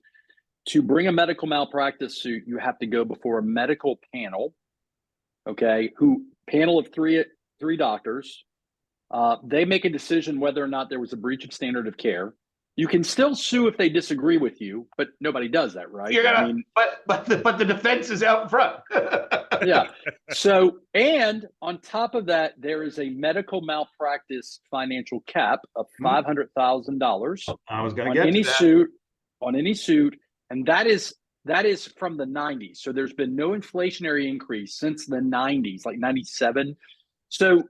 To bring a medical malpractice suit, you have to go before a medical panel, okay, who panel of three doctors. They make a decision whether or not there was a breach of standard of care. You can still sue if they disagree with you, but nobody does that, right? You're gonna, I mean, but the defense is out front. yeah. So, and on top of that, there is a medical malpractice financial cap of $500,000 I was going to on get to any that. suit, and that is from the 90s. So there's been no inflationary increase since the 90s, like 97. So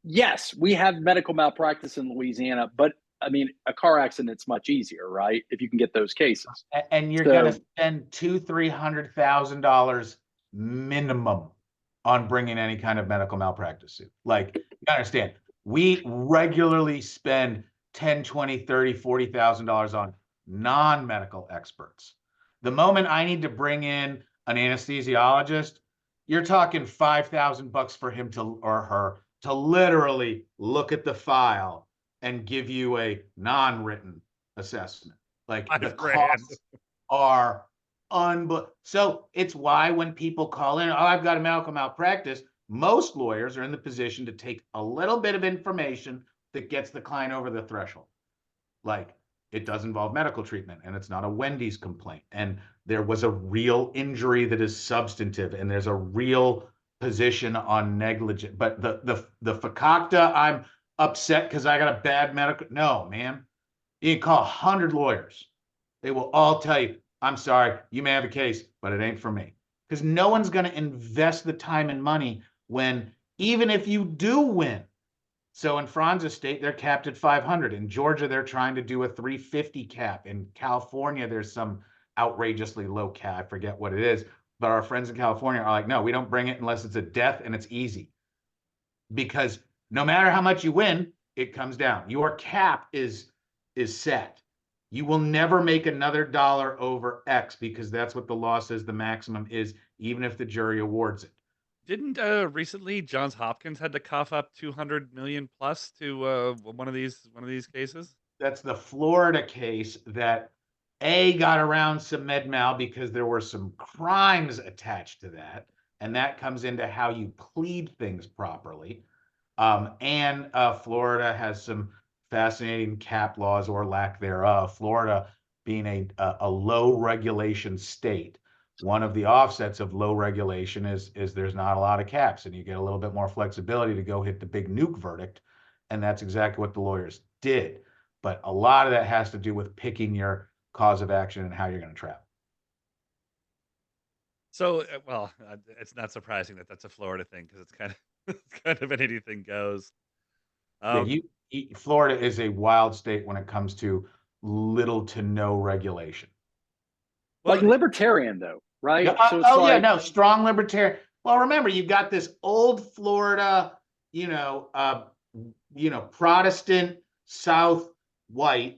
yes, we have medical malpractice in Louisiana, but I mean, a car accident, it's much easier, right? If you can get those cases. And you're So going to spend $200,000-300,000 minimum on bringing any kind of medical malpractice suit. Like, you understand, we regularly spend 10, 20, 30, $40,000 on non-medical experts. The moment I need to bring in an anesthesiologist, you're talking $5,000 for him to or her to literally look at the file and give you a non-written assessment. Like the $5,000. costs are unbelievable. So it's why when people call in, oh, I've got a medical malpractice, most lawyers are in the position to take a little bit of information that gets the client over the threshold. Like it does involve medical treatment and it's not a Wendy's complaint. And there was a real injury that is substantive and there's a real position on negligent. But the fakakta, I'm upset because I got a bad medical. No, man. You can call 100 lawyers. They will all tell you, I'm sorry, you may have a case, but it ain't for me. Because no one's going to invest the time and money when, even if you do win, So in Franz's state, they're capped at 500. In Georgia, they're trying to do a 350 cap. In California, there's some outrageously low cap. I forget what it is. But our friends in California are like, no, we don't bring it unless it's a death and it's easy. Because no matter how much you win, it comes down. Your cap is set. You will never make another dollar over X because that's what the law says the maximum is, even if the jury awards it. Didn't recently Johns Hopkins had to cough up 200 million plus to one of these cases? That's the Florida case that got around some med mal because there were some crimes attached to that, and that comes into how you plead things properly. And Florida has some fascinating cap laws or lack thereof. Florida being a low regulation state. One of the offsets of low regulation is there's not a lot of caps, and you get a little bit more flexibility to go hit the big nuke verdict, and that's exactly what the lawyers did. But a lot of that has to do with picking your cause of action and how you're going to travel. So, it's not surprising that that's a Florida thing because it's kind of an anything goes. Yeah, Florida is a wild state when it comes to little to no regulation. Well, like libertarian though, right? So no, strong libertarian. Well, remember, you've got this old Florida, Protestant South white.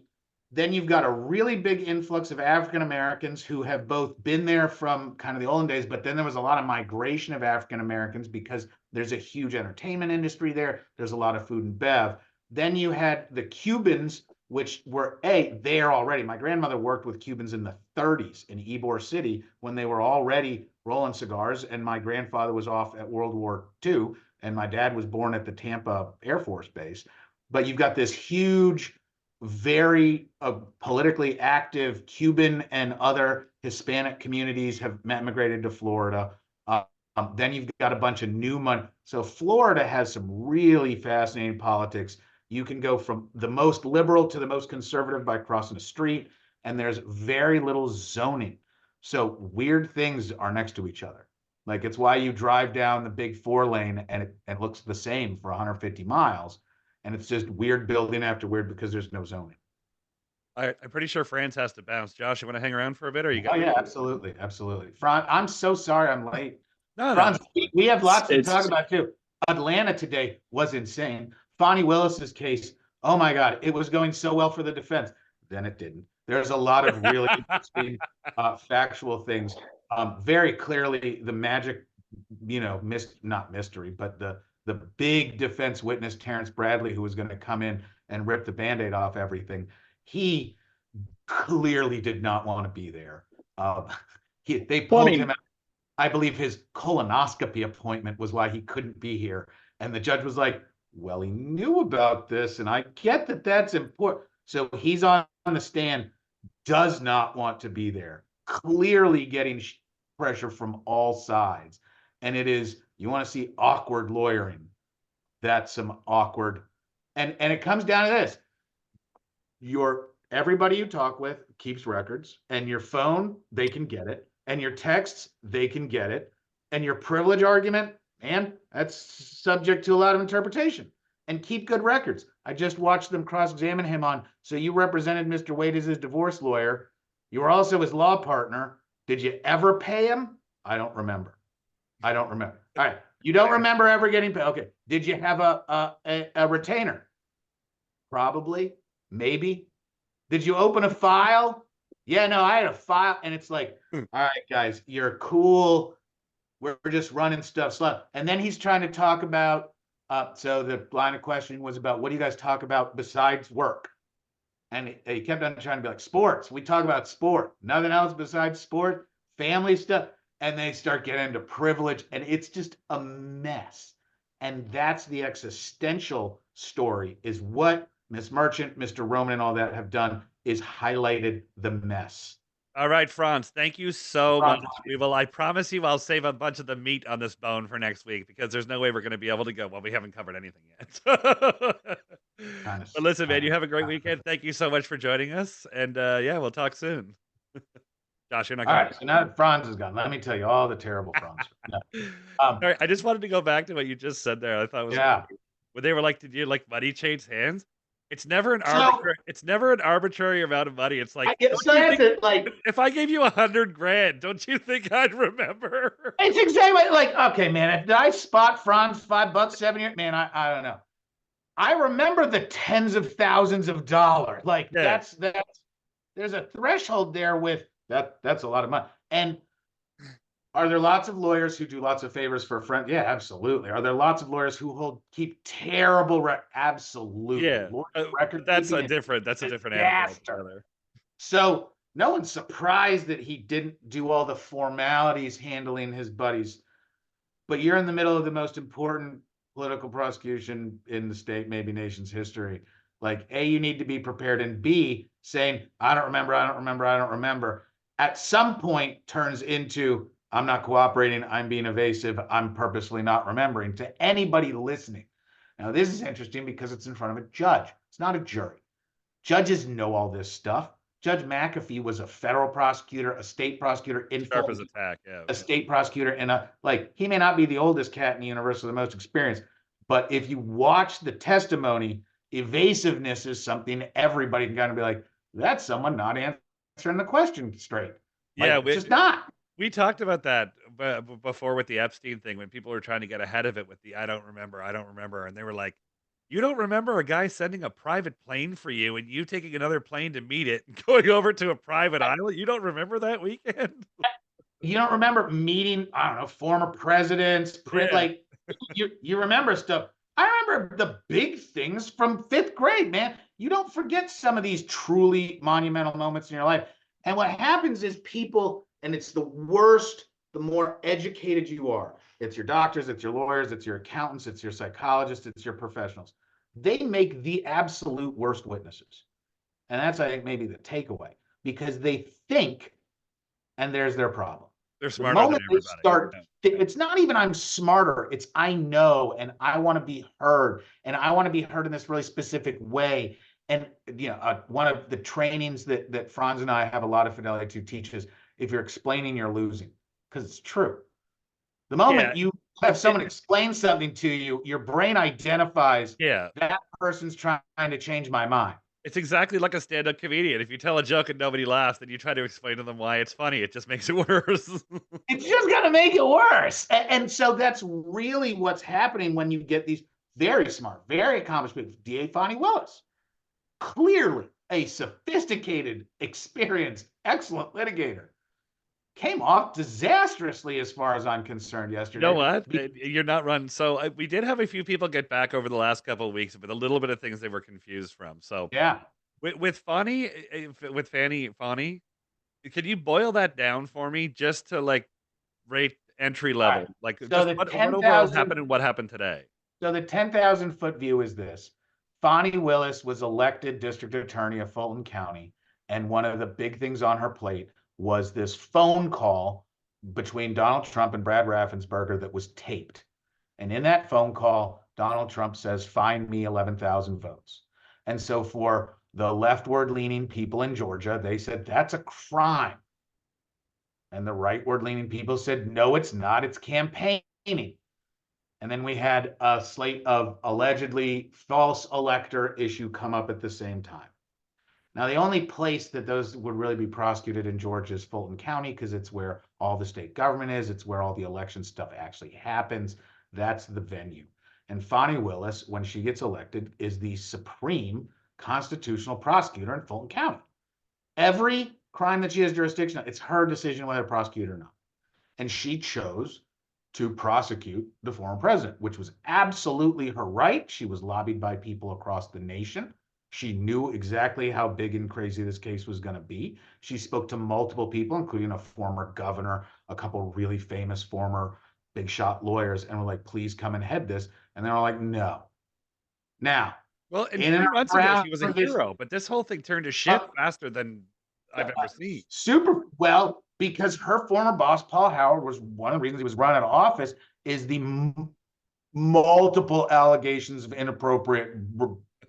Then you've got a really big influx of African Americans who have both been there from kind of the olden days, but then there was a lot of migration of African Americans because there's a huge entertainment industry there. There's a lot of food and bev. Then you had the Cubans, which were there already. My grandmother worked with Cubans in the 30s in Ybor City when they were already rolling cigars, and my grandfather was off at World War II, and my dad was born at the Tampa Air Force Base. But you've got this huge, very politically active Cuban and other Hispanic communities have migrated to Florida. Then you've got a bunch of new money. So Florida has some really fascinating politics. You can go from the most liberal to the most conservative by crossing a street, and there's very little zoning. So weird things are next to each other. Like it's why you drive down the big 4-lane and it looks the same for 150 miles. And it's just weird building after weird because there's no zoning. I'm pretty sure Franz has to bounce. Josh, you want to hang around for a bit, or you got? Oh yeah, absolutely, absolutely. Franz, I'm so sorry I'm late. No, Franz, we have lots to talk about too. Atlanta today was insane. Fani Willis's case. Oh my God, it was going so well for the defense. Then it didn't. There's a lot of really interesting factual things. Very clearly, the magic, not mystery, but the big defense witness, Terrence Bradley, who was going to come in and rip the Band-Aid off everything, he clearly did not want to be there. They pulled him out. I believe his colonoscopy appointment was why he couldn't be here. And the judge was like, well, he knew about this, and I get that that's important. So he's on the stand, does not want to be there, clearly getting pressure from all sides. And it is, you want to see awkward lawyering. That's some awkward. And it comes down to this. Everybody you talk with keeps records, and your phone, they can get it. And your texts, they can get it. And your privilege argument, man, that's subject to a lot of interpretation. And keep good records. I just watched them cross-examine him on, so you represented Mr. Wade as his divorce lawyer. You were also his law partner. Did you ever pay him? I don't remember. All right. You don't remember ever getting paid. Okay. Did you have a retainer? Probably. Maybe. Did you open a file? Yeah, no, I had a file. And it's like, all right, guys, you're cool. We're just running stuff slow. And then he's trying to talk about, so the line of questioning was about, what do you guys talk about besides work? And he kept on trying to be like, sports. We talk about sport. Nothing else besides sport, family stuff. And they start getting into privilege. And it's just a mess. And that's the existential story, is what Miss Merchant, Mr. Roman, and all that have done, is highlighted the mess. All right, Franz, thank you so much. I promise you, I'll save a bunch of the meat on this bone for next week because there's no way we're going to be able to go. Well, we haven't covered anything yet. But listen, man, you have a great weekend. Thank you so much for joining us. And we'll talk soon. Josh, you're not going. All right, so now that Franz is gone, let me tell you all the terrible Franz. All right, I just wanted to go back to what you just said there. I thought it was great. when they were like, "Did you like money change hands?" It's never an So arbitrary. It's never an arbitrary amount of money. It's like, I get don't so you that's think it. Like if I gave you 100 grand, don't you think I'd remember? it's exactly like okay, man. If I spot Franz $5, 7 years, man, I don't know. I remember the tens of thousands of dollars. Like Yeah, that's there's a threshold there with that. That's a lot of money. And are there lots of lawyers who do lots of favors for friends? Yeah, absolutely. Are there lots of lawyers who keep terrible absolutely. yeah. Lawyer But record that's a keeping is different. That's a a different animal disaster. altogether. So no one's surprised that he didn't do all the formalities handling his buddies. But you're in the middle of the most important political prosecution in the state, maybe nation's history. Like, A, you need to be prepared, and B, saying, I don't remember, I don't remember, I don't remember, at some point turns into, I'm not cooperating, I'm being evasive, I'm purposely not remembering to anybody listening. Now, this is interesting because it's in front of a judge. It's not a jury. Judges know all this stuff. Judge McAfee was a federal prosecutor, a state prosecutor in Sharp as Fulton, a tack. Yeah. a state prosecutor, and he may not be the oldest cat in the universe or the most experienced, but if you watch the testimony, evasiveness is something everybody can kind of be like, that's someone not answering the question straight. Yeah, Like, it's just not. we talked about that before with the Epstein thing when people were trying to get ahead of it with the I don't remember, and they were like, "You don't remember a guy sending a private plane for you and you taking another plane to meet it and going over to a private island? You don't remember that weekend?" You don't remember meeting, I don't know, former presidents, Yeah. like you remember stuff. I remember the big things from fifth grade, man. You don't forget some of these truly monumental moments in your life. And what happens is people, and it's the worst, the more educated you are. It's your doctors, it's your lawyers, it's your accountants, it's your psychologists, it's your professionals. They make the absolute worst witnesses. And that's, I think, maybe the takeaway because they think, and there's their problem. They're The smarter than moment they everybody. start, Yeah. it's not even I'm smarter, it's I know and I want to be heard and I want to be heard in this really specific way. And one of the trainings that Franz and I have a lot of fidelity to teach is if you're explaining, you're losing, because it's true. The Yeah. moment you have someone explain something to you, your brain identifies Yeah. that person's trying to change my mind. It's exactly like a stand-up comedian. If you tell a joke and nobody laughs, then you try to explain to them why it's funny. It just makes it worse. It's just going to make it worse. And so that's really what's happening when you get these very smart, very accomplished people. DA Fani Willis, clearly a sophisticated, experienced, excellent litigator, came off disastrously as far as I'm concerned You yesterday. know what? You're not run. So we did have a few people get back over the last couple of weeks with a little bit of things they were confused from. So Yeah. with Fani, with Fani, could you boil that down for me just to like rate entry All level? right. Like So just the what overall 10,000 happened and what happened today? So the 10,000-foot view is this. Fani Willis was elected district attorney of Fulton County, and one of the big things on her plate was this phone call between Donald Trump and Brad Raffensperger that was taped. And in that phone call, Donald Trump says, find me 11,000 votes. And so for the leftward leaning people in Georgia, they said, that's a crime. And the rightward leaning people said, no, it's not, it's campaigning. And then we had a slate of allegedly false elector issue come up at the same time. Now, the only place that those would really be prosecuted in Georgia is Fulton County because it's where all the state government is. It's where all the election stuff actually happens. That's the venue. And Fani Willis, when she gets elected, is the supreme constitutional prosecutor in Fulton County. Every crime that she has jurisdiction on, it's her decision whether to prosecute or not. And she chose to prosecute the former president, which was absolutely her right. She was lobbied by people across the nation. She knew exactly how big and crazy this case was going to be. She spoke to multiple people, including a former governor, a couple really famous former big shot lawyers, and were like, please come and head this. And they're all like, no. Now, Well, and in 3 and months ago, around she was a this, hero, but this whole thing turned to shit faster than I've ever seen. super well, because her former boss, Paul Howard, was one of the reasons he was run out of office, is the multiple allegations of inappropriate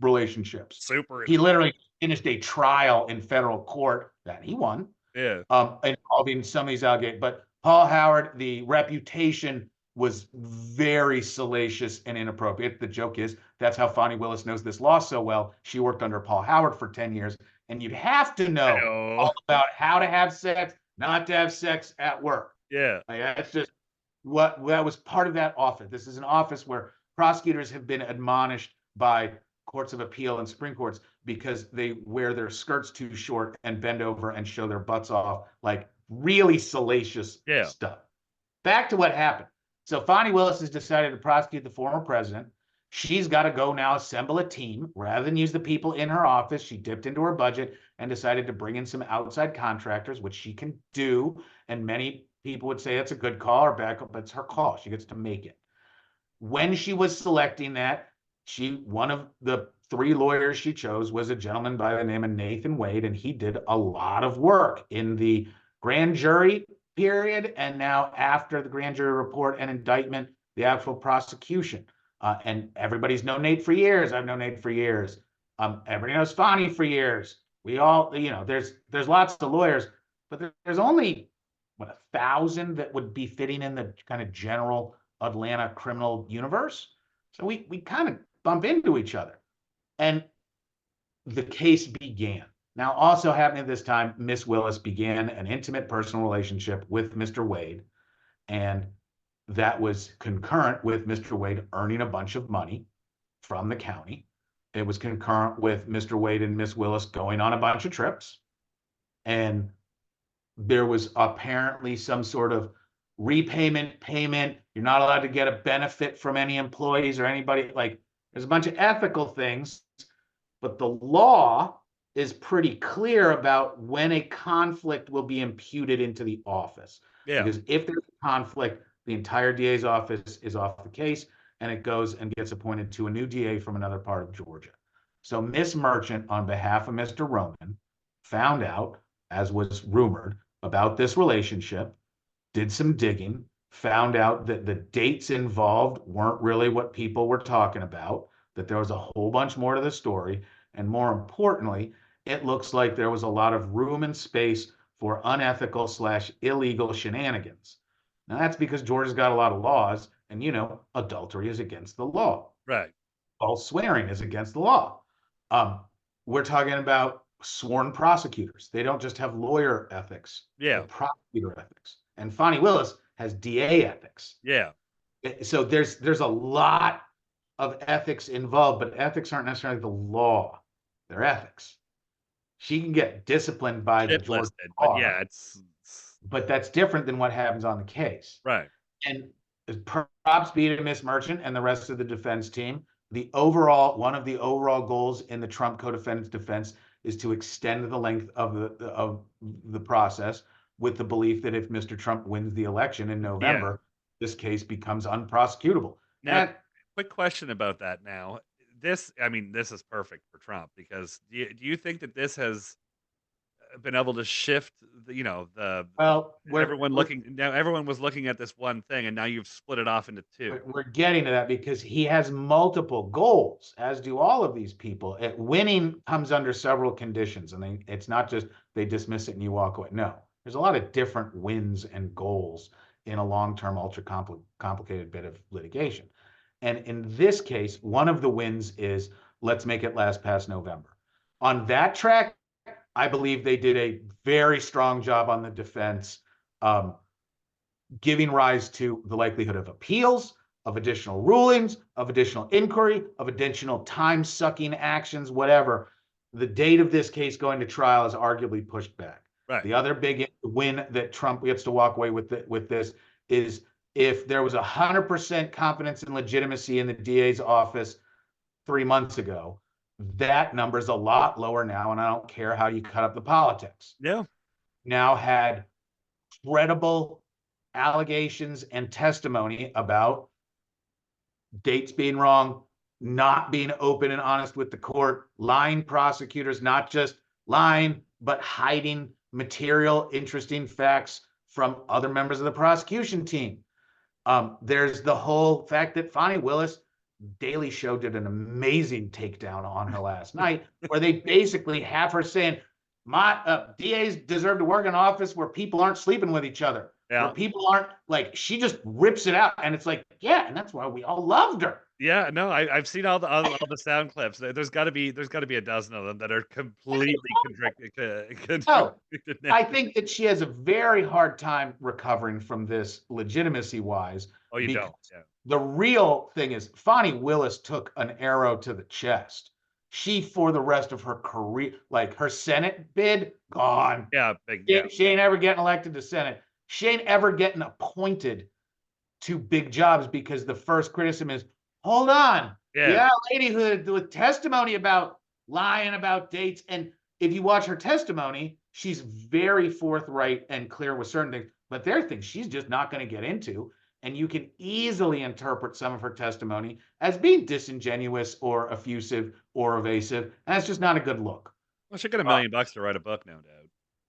relationships. Super. He literally finished a trial in federal court that he won, Yeah. involving some of these allegations. But Paul Howard, the reputation was very salacious and inappropriate. The joke is that's how Fani Willis knows this law so well. She worked under Paul Howard for 10 years, and you'd have to know all about how to have sex, not to have sex at work. Yeah. Like, that's just that was part of that office. This is an office where prosecutors have been admonished by courts of appeal and Supreme Courts because they wear their skirts too short and bend over and show their butts off, like really salacious stuff. Back to what happened. So Fani Willis has decided to prosecute the former president. She's got to go now assemble a team. Rather than use the people in her office, she dipped into her budget and decided to bring in some outside contractors, which she can do. And many people would say it's a good call or bad call, but it's her call. She gets to make it. When she was selecting that, one of the 3 lawyers she chose was a gentleman by the name of Nathan Wade, and he did a lot of work in the grand jury period, and now after the grand jury report and indictment, the actual prosecution. And everybody's known Nate for years. I've known Nate for years. Everybody knows Fani for years. We all, there's lots of lawyers, but there's only 1,000 that would be fitting in the kind of general Atlanta criminal universe. So we kind of bump into each other, and the case began. Now, also happening at this time, Miss Willis began an intimate personal relationship with Mr. Wade, and that was concurrent with Mr. Wade earning a bunch of money from the county. It was concurrent with Mr. Wade and Miss Willis going on a bunch of trips, and there was apparently some sort of payment. You're not allowed to get a benefit from any employees or anybody. Like, there's a bunch of ethical things, but the law is pretty clear about when a conflict will be imputed into the office. Yeah. Because if there's a conflict, the entire DA's office is off the case, and it goes and gets appointed to a new DA from another part of Georgia. So Miss Merchant, on behalf of Mr. Roman, found out, as was rumored, about this relationship, did some digging, found out that the dates involved weren't really what people were talking about, that there was a whole bunch more to the story, and more importantly, it looks like there was a lot of room and space for unethical/illegal shenanigans. Now, that's because Georgia's got a lot of laws, and adultery is against the law. Right. False swearing is against the law. We're talking about sworn prosecutors. They don't just have lawyer ethics. Yeah. Prosecutor ethics. And Fani Willis has DA ethics. Yeah. So there's a lot of ethics involved, but ethics aren't necessarily the law. They're ethics. She can get disciplined by the Georgia law, but yeah, but that's different than what happens on the case. Right. And props be to Miss Merchant and the rest of the defense team. One of the overall goals in the Trump co-defendant's defense is to extend the length of the process, with the belief that if Mr. Trump wins the election in November, this case becomes unprosecutable. Now, quick question about that now. This is perfect for Trump, because do you think that this has been able to shift everyone was looking at this one thing, and now you've split it off into 2. We're getting to that because he has multiple goals, as do all of these people. Winning comes under several conditions, and it's not just they dismiss it and you walk away. No, there's a lot of different wins and goals in a long-term, ultra-complicated bit of litigation. And in this case, one of the wins is let's make it last past November. On that track, I believe they did a very strong job on the defense, giving rise to the likelihood of appeals, of additional rulings, of additional inquiry, of additional time-sucking actions, whatever. The date of this case going to trial is arguably pushed back. Right. The other big win that Trump gets to walk away with this is if there was 100% confidence and legitimacy in the DA's office 3 months ago, that number is a lot lower now, and I don't care how you cut up the politics. Yeah. Now had credible allegations and testimony about dates being wrong, not being open and honest with the court, lying prosecutors, not just lying, but hiding material, interesting facts from other members of the prosecution team. There's the whole fact that Fani Willis, Daily Show did an amazing takedown on her last night, where they basically have her saying, my DAs deserve to work in an office where people aren't sleeping with each other. where people aren't like, she just rips it out, and it's like, yeah, and that's why we all loved her. Yeah, no, I've seen all the sound clips. There's got to be a dozen of them that are completely Oh, contradicted now. I think that she has a very hard time recovering from this legitimacy wise, Oh, you because don't. Yeah. the real thing is Fani Willis took an arrow to the chest. She, for the rest of her career, like her Senate bid, gone. Yeah, big, yeah. She ain't ever getting elected to Senate. She ain't ever getting appointed to big jobs, because the first criticism is, hold on, Yeah. lady who with testimony about lying about dates. And if you watch her testimony, she's very forthright and clear with certain things, but there are things she's just not going to get into. And you can easily interpret some of her testimony as being disingenuous or effusive or evasive. And that's just not a good look. Well, she got $1 million to write a book, no doubt.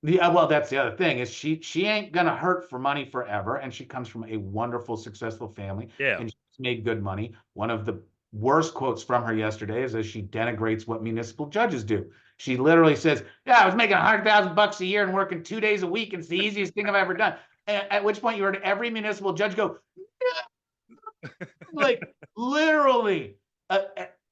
Yeah, well, that's the other thing, is she ain't gonna hurt for money forever, and she comes from a wonderful, successful family, Yeah. and she's made good money. One of the worst quotes from her yesterday is as she denigrates what municipal judges do. She literally says, "Yeah, I was making $100,000 a year and working 2 days a week, and it's the easiest thing I've ever done." At which point you heard every municipal judge go, like, literally.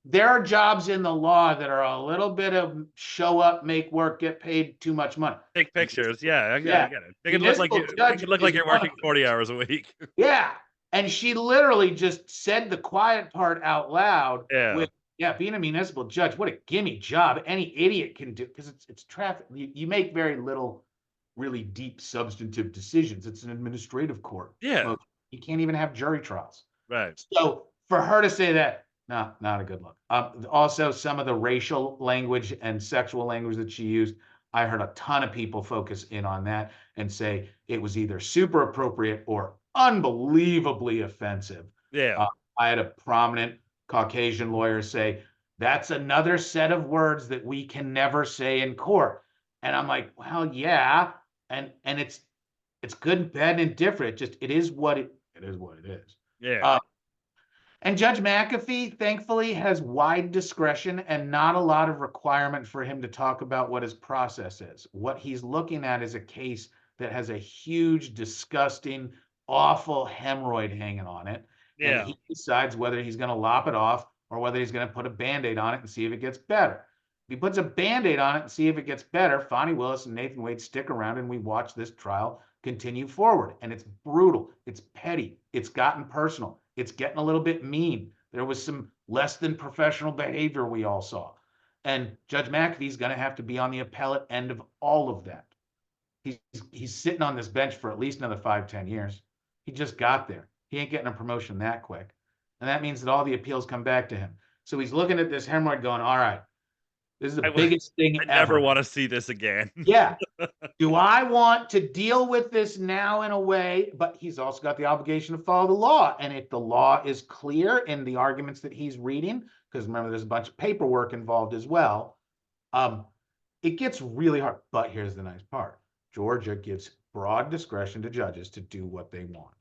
There are jobs in the law that are a little bit of show up, make work, get paid too much money. Take pictures. Yeah, I get it. They can look like you're working 40 hours a week. Yeah. And she literally just said the quiet part out loud. Yeah. With, being a municipal judge, what a gimme job. Any idiot can do, because it's traffic. You make very little really deep substantive decisions. It's an administrative court. Yeah. Well, you can't even have jury trials. Right. So for her to say that, no, not a good look. Also, some of the racial language and sexual language that she used, I heard a ton of people focus in on that and say it was either super appropriate or unbelievably offensive. Yeah. I had a prominent Caucasian lawyer say, that's another set of words that we can never say in court. And I'm like, well, yeah. And it's good, bad, and indifferent. It is what it is what it is. Yeah. And Judge McAfee, thankfully, has wide discretion and not a lot of requirement for him to talk about what his process is. What he's looking at is a case that has a huge, disgusting, awful hemorrhoid hanging on it. Yeah. And he decides whether he's going to lop it off or whether he's going to put a Band-Aid on it and see if it gets better. If he puts a Band-Aid on it and see if it gets better, Fani Willis and Nathan Wade stick around and we watch this trial continue forward. And it's brutal. It's petty. It's gotten personal. It's getting a little bit mean. There was some less than professional behavior we all saw. And Judge McAfee's going to have to be on the appellate end of all of that. He's sitting on this bench for at least another 5-10 years. He just got there. He ain't getting a promotion that quick. And that means that all the appeals come back to him. So he's looking at this hemorrhoid going, all right, this is the biggest thing ever. I never want to see this again. Yeah. Do I want to deal with this now in a way? But he's also got the obligation to follow the law. And if the law is clear in the arguments that he's reading, because remember, there's a bunch of paperwork involved as well, it gets really hard. But here's the nice part. Georgia gives broad discretion to judges to do what they want.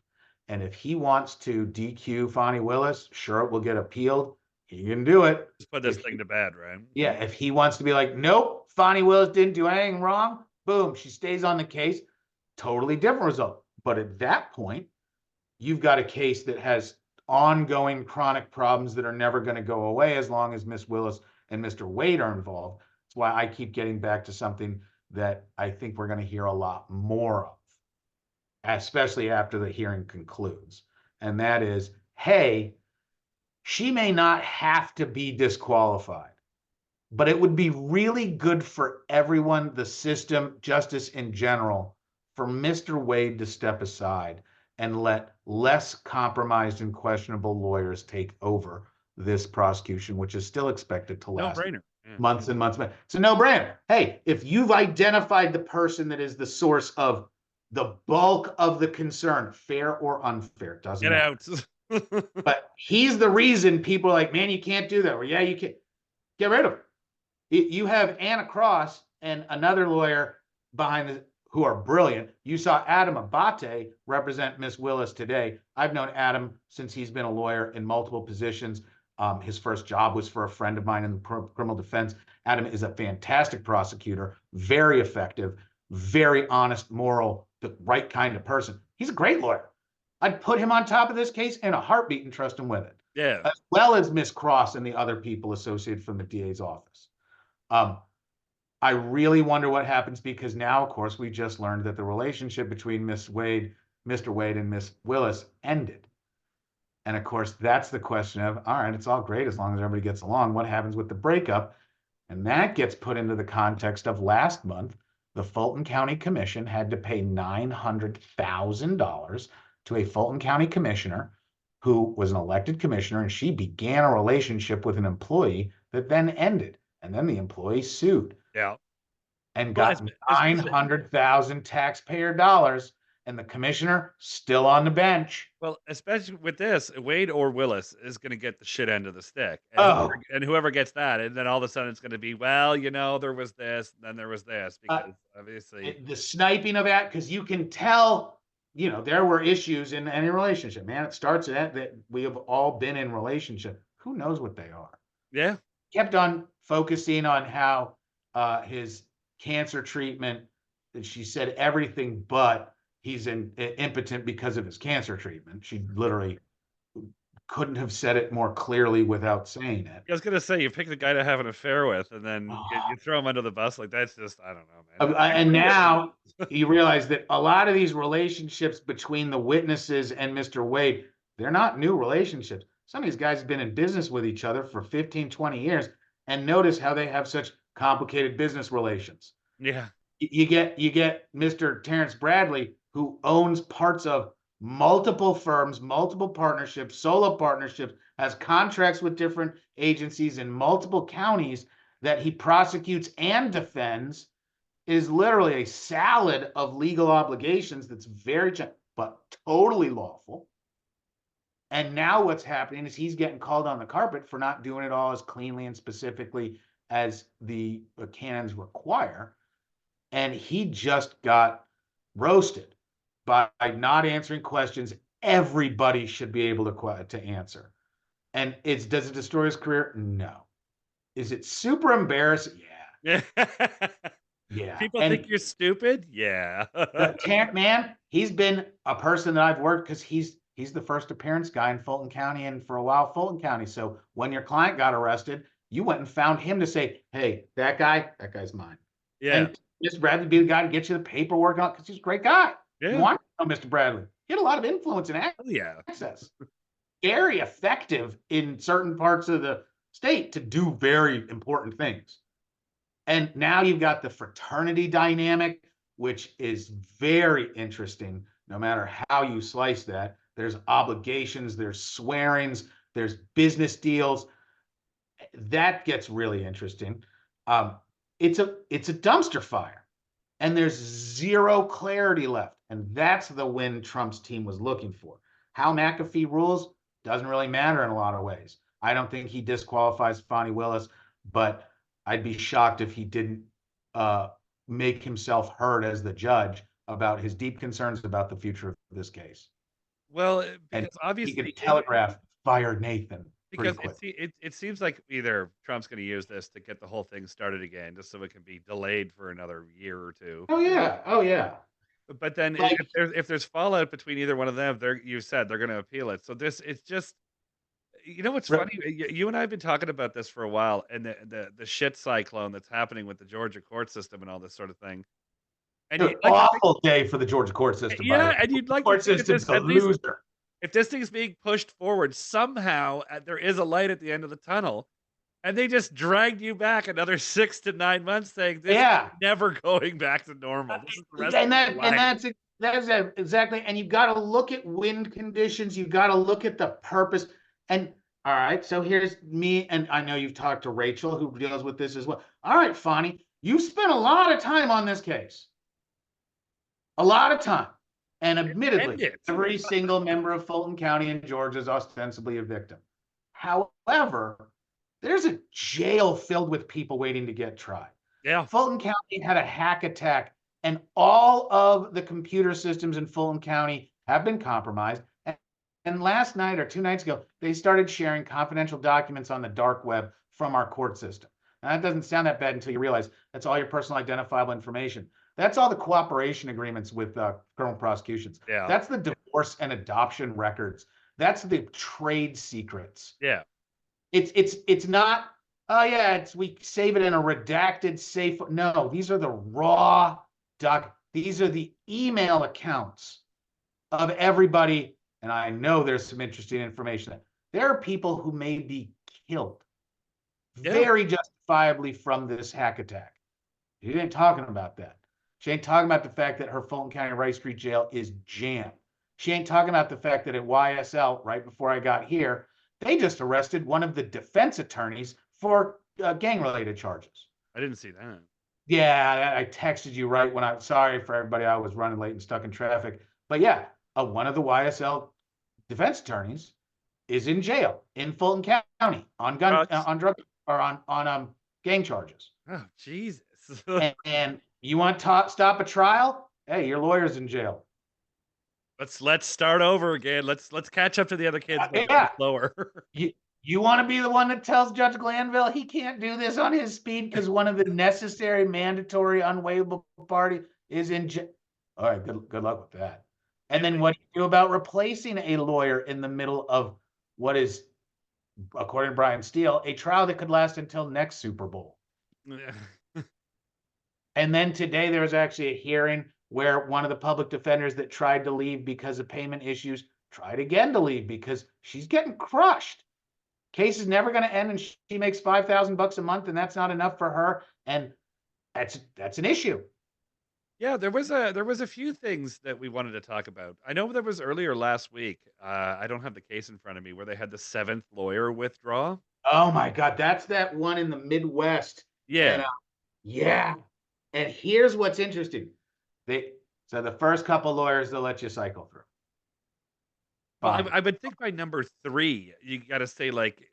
And if he wants to DQ Fani Willis, sure, it will get appealed. He can do it. Just put this thing to bed, right? Yeah, if he wants to be like, nope, Fani Willis didn't do anything wrong, boom, she stays on the case. Totally different result. But at that point, you've got a case that has ongoing chronic problems that are never going to go away as long as Miss Willis and Mr. Wade are involved. That's why I keep getting back to something that I think we're going to hear a lot more of, especially after the hearing concludes. And that is, hey, she may not have to be disqualified, but it would be really good for everyone, the system, justice in general, for Mr. Wade to step aside and let less compromised and questionable lawyers take over this prosecution, which is still expected to last months and months. It's a no-brainer. Hey, if you've identified the person that is the source of the bulk of the concern, fair or unfair, doesn't get matter. out. But he's the reason people are like, man, you can't do that. Well, yeah, you can. Get rid of him. You have Anna Cross and another lawyer behind the, who are brilliant. You saw Adam Abate represent Miss Willis today. I've known Adam since he's been a lawyer in multiple positions. His first job was for a friend of mine in the criminal defense. Adam is a fantastic prosecutor, very effective, very honest, moral, the right kind of person. He's a great lawyer. I'd put him on top of this case in a heartbeat and trust him with it. Yeah. As well as Miss Cross and the other people associated from the DA's office. I really wonder what happens, because now, of course, we just learned that the relationship between Mr. Wade and Miss Willis ended. And of course, that's the question of, all right, it's all great as long as everybody gets along. What happens with the breakup? And that gets put into the context of last month, the Fulton County Commission had to pay $900,000 to a Fulton County commissioner who was an elected commissioner, and she began a relationship with an employee that then ended. And then the employee sued. Yeah. And got 900,000 taxpayer dollars, and the commissioner still on the bench. Well, especially with this, Wade or Willis is going to get the shit end of the stick. And whoever gets that, and then all of a sudden it's going to be, well, there was this, then there was this, because obviously the sniping of that, because you can tell, there were issues in any relationship, man. It starts at that we have all been in relationship. Who knows what they are? Yeah. Kept on focusing on how his cancer treatment, and she said everything but he's impotent because of his cancer treatment. She literally couldn't have said it more clearly without saying it. I was going to say, you pick the guy to have an affair with, and then you throw him under the bus. Like, that's just, I don't know, man. And now you realize that a lot of these relationships between the witnesses and Mr. Wade, they're not new relationships. Some of these guys have been in business with each other for 15, 20 years, and notice how they have such complicated business relations. Yeah. You get Mr. Terrence Bradley, who owns parts of multiple firms, multiple partnerships, solo partnerships, has contracts with different agencies in multiple counties that he prosecutes and defends, is literally a salad of legal obligations that's but totally lawful. And now what's happening is he's getting called on the carpet for not doing it all as cleanly and specifically as the canons require. And he just got roasted by not answering questions everybody should be able to answer. And does it destroy his career? No. Is it super embarrassing? Yeah. Yeah. People think you're stupid? Yeah. Man, he's been a person that I've worked, because he's the first appearance guy in Fulton County, and for a while Fulton County. So when your client got arrested, you went and found him to say, hey, that guy's mine. Yeah. And Mr. Bradley be the guy to get you the paperwork on, because he's a great guy. Yeah. You want to know Mr. Bradley. He had a lot of influence and access. Very effective in certain parts of the state to do very important things. And now you've got the fraternity dynamic, which is very interesting, no matter how you slice that. There's obligations, there's swearings, there's business deals. That gets really interesting. It's a dumpster fire, and there's zero clarity left. And that's the win Trump's team was looking for. How McAfee rules doesn't really matter in a lot of ways. I don't think he disqualifies Fani Willis, but I'd be shocked if he didn't make himself heard as the judge about his deep concerns about the future of this case. Well, and obviously he could telegraph fire Nathan. Because it seems like either Trump's going to use this to get the whole thing started again, just so it can be delayed for another year or two. Oh yeah. But then if there's fallout between either one of them, you said they're going to appeal it. So it's just, what's funny? You and I have been talking about this for a while, and the shit cyclone that's happening with the Georgia court system and all this sort of thing. And awful day for the Georgia court system. Yeah, and you'd like court to think system's a loser. If this thing's being pushed forward, somehow there is a light at the end of the tunnel, and they just dragged you back another 6 to 9 months, saying this is never going back to normal. This is the rest of that's exactly. And you've got to look at wind conditions. You've got to look at the purpose. And all right, so here's me, and I know you've talked to Rachel, who deals with this as well. All right, Fani, you spent a lot of time on this case. A lot of time. And admittedly, every single member of Fulton County in Georgia is ostensibly a victim. However, there's a jail filled with people waiting to get tried. Yeah. Fulton County had a hack attack, and all of the computer systems in Fulton County have been compromised. And last night or 2 nights ago, they started sharing confidential documents on the dark web from our court system. Now, that doesn't sound that bad until you realize that's all your personal identifiable information. That's all the cooperation agreements with criminal prosecutions. Yeah. That's the divorce and adoption records. That's the trade secrets. Yeah. It's not, oh yeah, we save it in a redacted safe. No, these are the raw these are the email accounts of everybody. And I know there's some interesting information. There are people who may be killed very justifiably from this hack attack. She ain't talking about that. She ain't talking about the fact that her Fulton County Rice Street jail is jammed. She ain't talking about the fact that at YSL, right before I got here, they just arrested one of the defense attorneys for gang-related charges. I didn't see that. Yeah, I texted you right when sorry for everybody, I was running late and stuck in traffic. But yeah, one of the YSL defense attorneys is in jail in Fulton County on drug or on gang charges. Oh, Jesus. and you want to stop a trial? Hey, your lawyer's in jail. Let's start over again. Let's catch up to the other kids. Slower. You want to be the one that tells Judge Glanville he can't do this on his speed because one of the necessary, mandatory, unwaivable party is in jail. All right, good luck with that. And then what do you do about replacing a lawyer in the middle of what is, according to Brian Steele, a trial that could last until next Super Bowl? And then today there was actually a hearing where one of the public defenders that tried to leave because of payment issues tried again to leave because she's getting crushed. Case is never going to end, and she makes $5,000 a month, and that's not enough for her, and that's an issue. Yeah, there was a few things that we wanted to talk about. I know there was earlier last week. I don't have the case in front of me where they had the 7th lawyer withdraw. Oh my God, that's that one in the Midwest. Yeah, and, yeah. And here's what's interesting: so the first couple lawyers they'll let you cycle through. Well, I would think by number 3, you got to say like,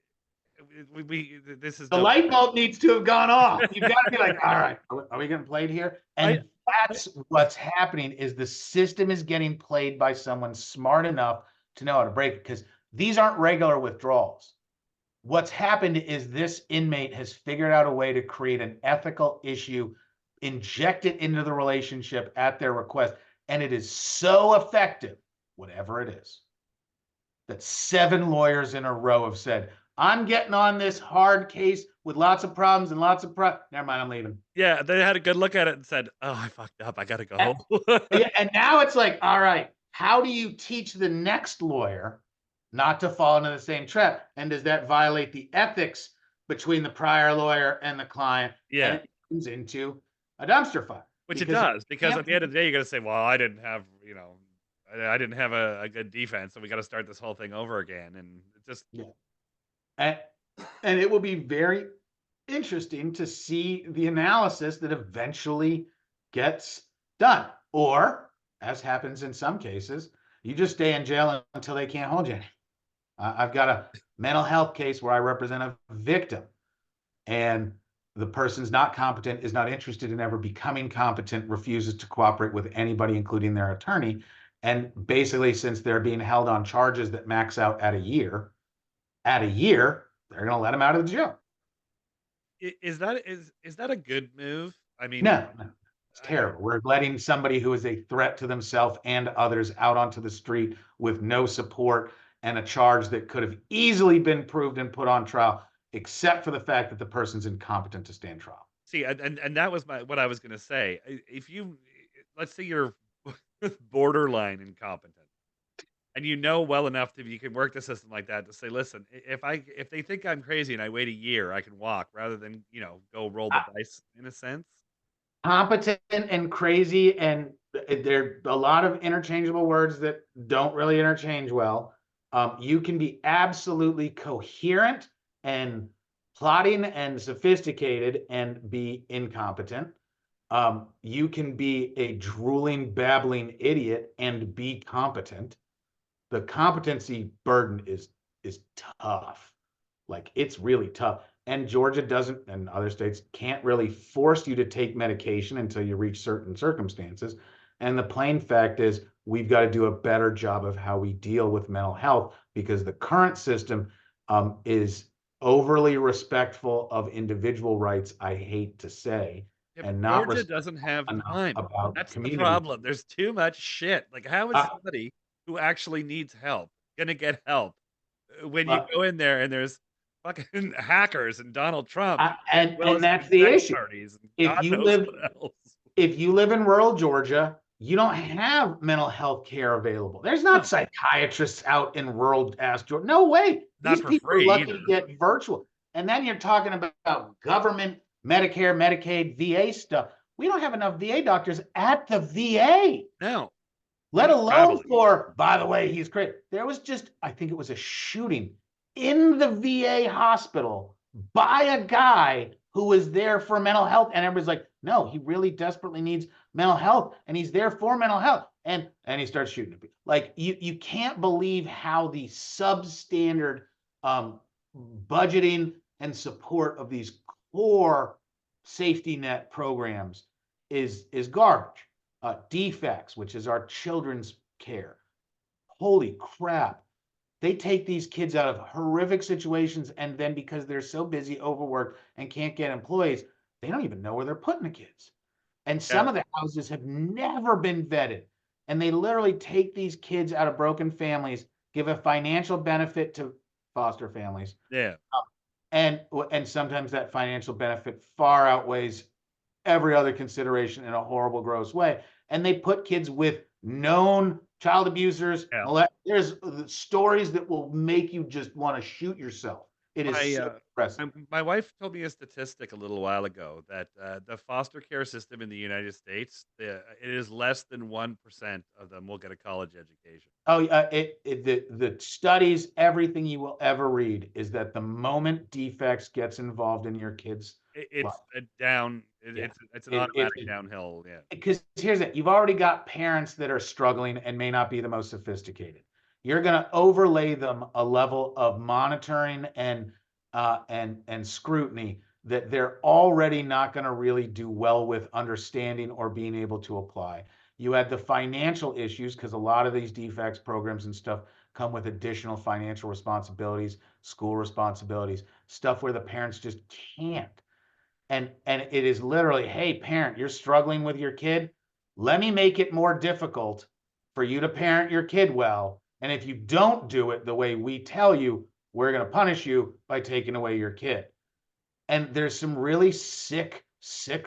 this is the light bulb needs to have gone off. You've got to be like, all right, are we getting played here? And that's what's happening is the system is getting played by someone smart enough to know how to break it because these aren't regular withdrawals. What's happened is this inmate has figured out a way to create an ethical issue, inject it into the relationship at their request, and it is so effective, whatever it is, that 7 lawyers in a row have said, I'm getting on this hard case with lots of problems and lots of never mind, I'm leaving. Yeah, they had a good look at it and said, oh, I fucked up. I got to go. And now it's like, all right, how do you teach the next lawyer not to fall into the same trap? And does that violate the ethics between the prior lawyer and the client? Yeah. And it comes into a dumpster fire. Which it does, because at the end of the day, you got to say, well, I didn't have a good defense, so we got to start this whole thing over again. And it just, and it will be very interesting to see the analysis that eventually gets done. Or, as happens in some cases, you just stay in jail until they can't hold you. I've got a mental health case where I represent a victim, and the person's not competent, is not interested in ever becoming competent, refuses to cooperate with anybody, including their attorney. And basically, since they're being held on charges that max out at a year, they're going to let them out of the jail. Is that a good move? I mean, no, it's terrible. We're letting somebody who is a threat to themselves and others out onto the street with no support and a charge that could have easily been proved and put on trial, except for the fact that the person's incompetent to stand trial. See, and that was what I was going to say. Let's say you're borderline incompetent, and you know well enough that you can work the system like that to say, listen, if they think I'm crazy and I wait a year, I can walk rather than go roll the dice in a sense. Competent and crazy, and there are a lot of interchangeable words that don't really interchange well. You can be absolutely coherent and plotting and sophisticated and be incompetent. You can be a drooling, babbling idiot and be competent. The competency burden is tough. Like, it's really tough. And Georgia doesn't, and other states can't really force you to take medication until you reach certain circumstances. And the plain fact is, we've got to do a better job of how we deal with mental health, because the current system is overly respectful of individual rights, I hate to say. Yeah, but and not Georgia respect doesn't have enough time. about That's the community. problem. There's too much shit. Like, how is Uh, somebody who actually needs help gonna get help when you but go in there and there's fucking hackers and Donald Trump and Fani and Willis that's having the sex issue. parties and If God you knows live what else. if you live in rural Georgia, you don't have mental health care available. There's not No, psychiatrists out in rural ass Georgia. No way. not These for people are free lucky either. to get virtual. And then you're talking about government, Medicare, Medicaid, VA stuff. We don't have enough VA doctors at the VA, No, let and alone traveling. for, by the way, he's crazy. There was just, I think it was a shooting in the VA hospital by a guy who was there for mental health. And everybody's like, no, he really desperately needs mental health. And he's there for mental health. And he starts shooting at people. Like, you can't believe how the substandard budgeting and support of these core safety net programs is garbage. Defects, which is our children's care. Holy crap. They take these kids out of horrific situations, and then because they're so busy, overworked, and can't get employees, they don't even know where they're putting the kids. And some Yeah, of the houses have never been vetted. And they literally take these kids out of broken families, give a financial benefit to foster families, yeah. and sometimes that financial benefit far outweighs every other consideration in a horrible, gross way. And they put kids with known child abusers. Yeah. There's stories that will make you just want to shoot yourself. It is My, so impressive. my wife told me a statistic a little while ago that the foster care system in the United States, it is less than 1% of them will get a college education. Oh, the studies, everything you will ever read is that the moment defects gets involved in your kids' life, It's a down. yeah, It's an it's automatic downhill. Yeah, because here's it, you've already got parents that are struggling and may not be the most sophisticated. You're going to overlay them a level of monitoring and scrutiny that they're already not going to really do well with understanding or being able to apply. You had the financial issues because a lot of these defects programs and stuff come with additional financial responsibilities, school responsibilities, stuff where the parents just can't. And it is literally, hey, parent, you're struggling with your kid. Let me make it more difficult for you to parent your kid well. And if you don't do it the way we tell you, we're going to punish you by taking away your kid. And there's some really sick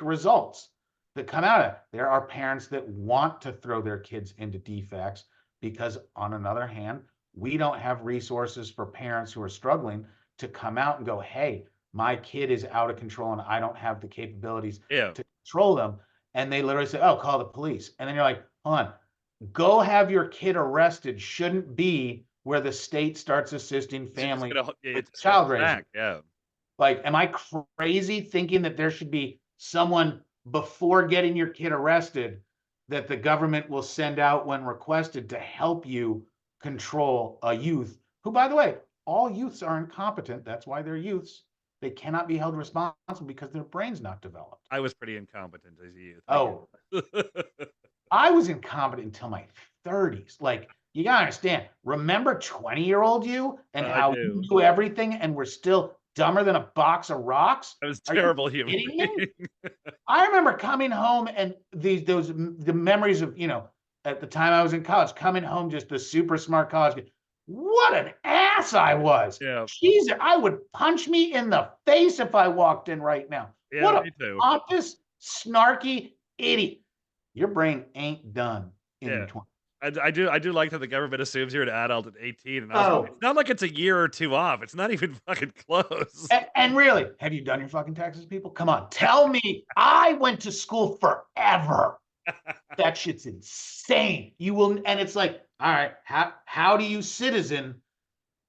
results that come out of it. There are parents that want to throw their kids into defects because, on another hand, we don't have resources for parents who are struggling to come out and go, hey, my kid is out of control and I don't have the capabilities yeah. to control them. And they literally say, oh, call the police. And then you're like, hold on, go have your kid arrested shouldn't be where the state starts assisting families with It's child raising. back. Yeah. Like, am I crazy thinking that there should be someone before getting your kid arrested that the government will send out when requested to help you control a youth who, by the way, all youths are incompetent. That's why they're youths. They cannot be held responsible because their brain's not developed. I was pretty incompetent as a youth. Oh, I was incompetent until my 30s. Like, you gotta understand, remember 20-year-old you and I how do. you knew everything and were still dumber than a box of rocks? I was Are you terrible human kidding me? being. I remember coming home and the memories of, at the time I was in college, coming home just the super smart college kid. What an ass I was. Yeah. Jesus, I would punch me in the face if I walked in right now. Yeah, What a me too. pompous, snarky idiot. Your brain ain't done in Yeah. your 20s. I do like that the government assumes you're an adult at 18, and I was like, Oh, it's not like it's a year or two off. It's not even fucking close. and really, have you done your fucking taxes, people? Come on, tell me. I went to school forever. That shit's insane. You will, and it's like, all right, how do you citizen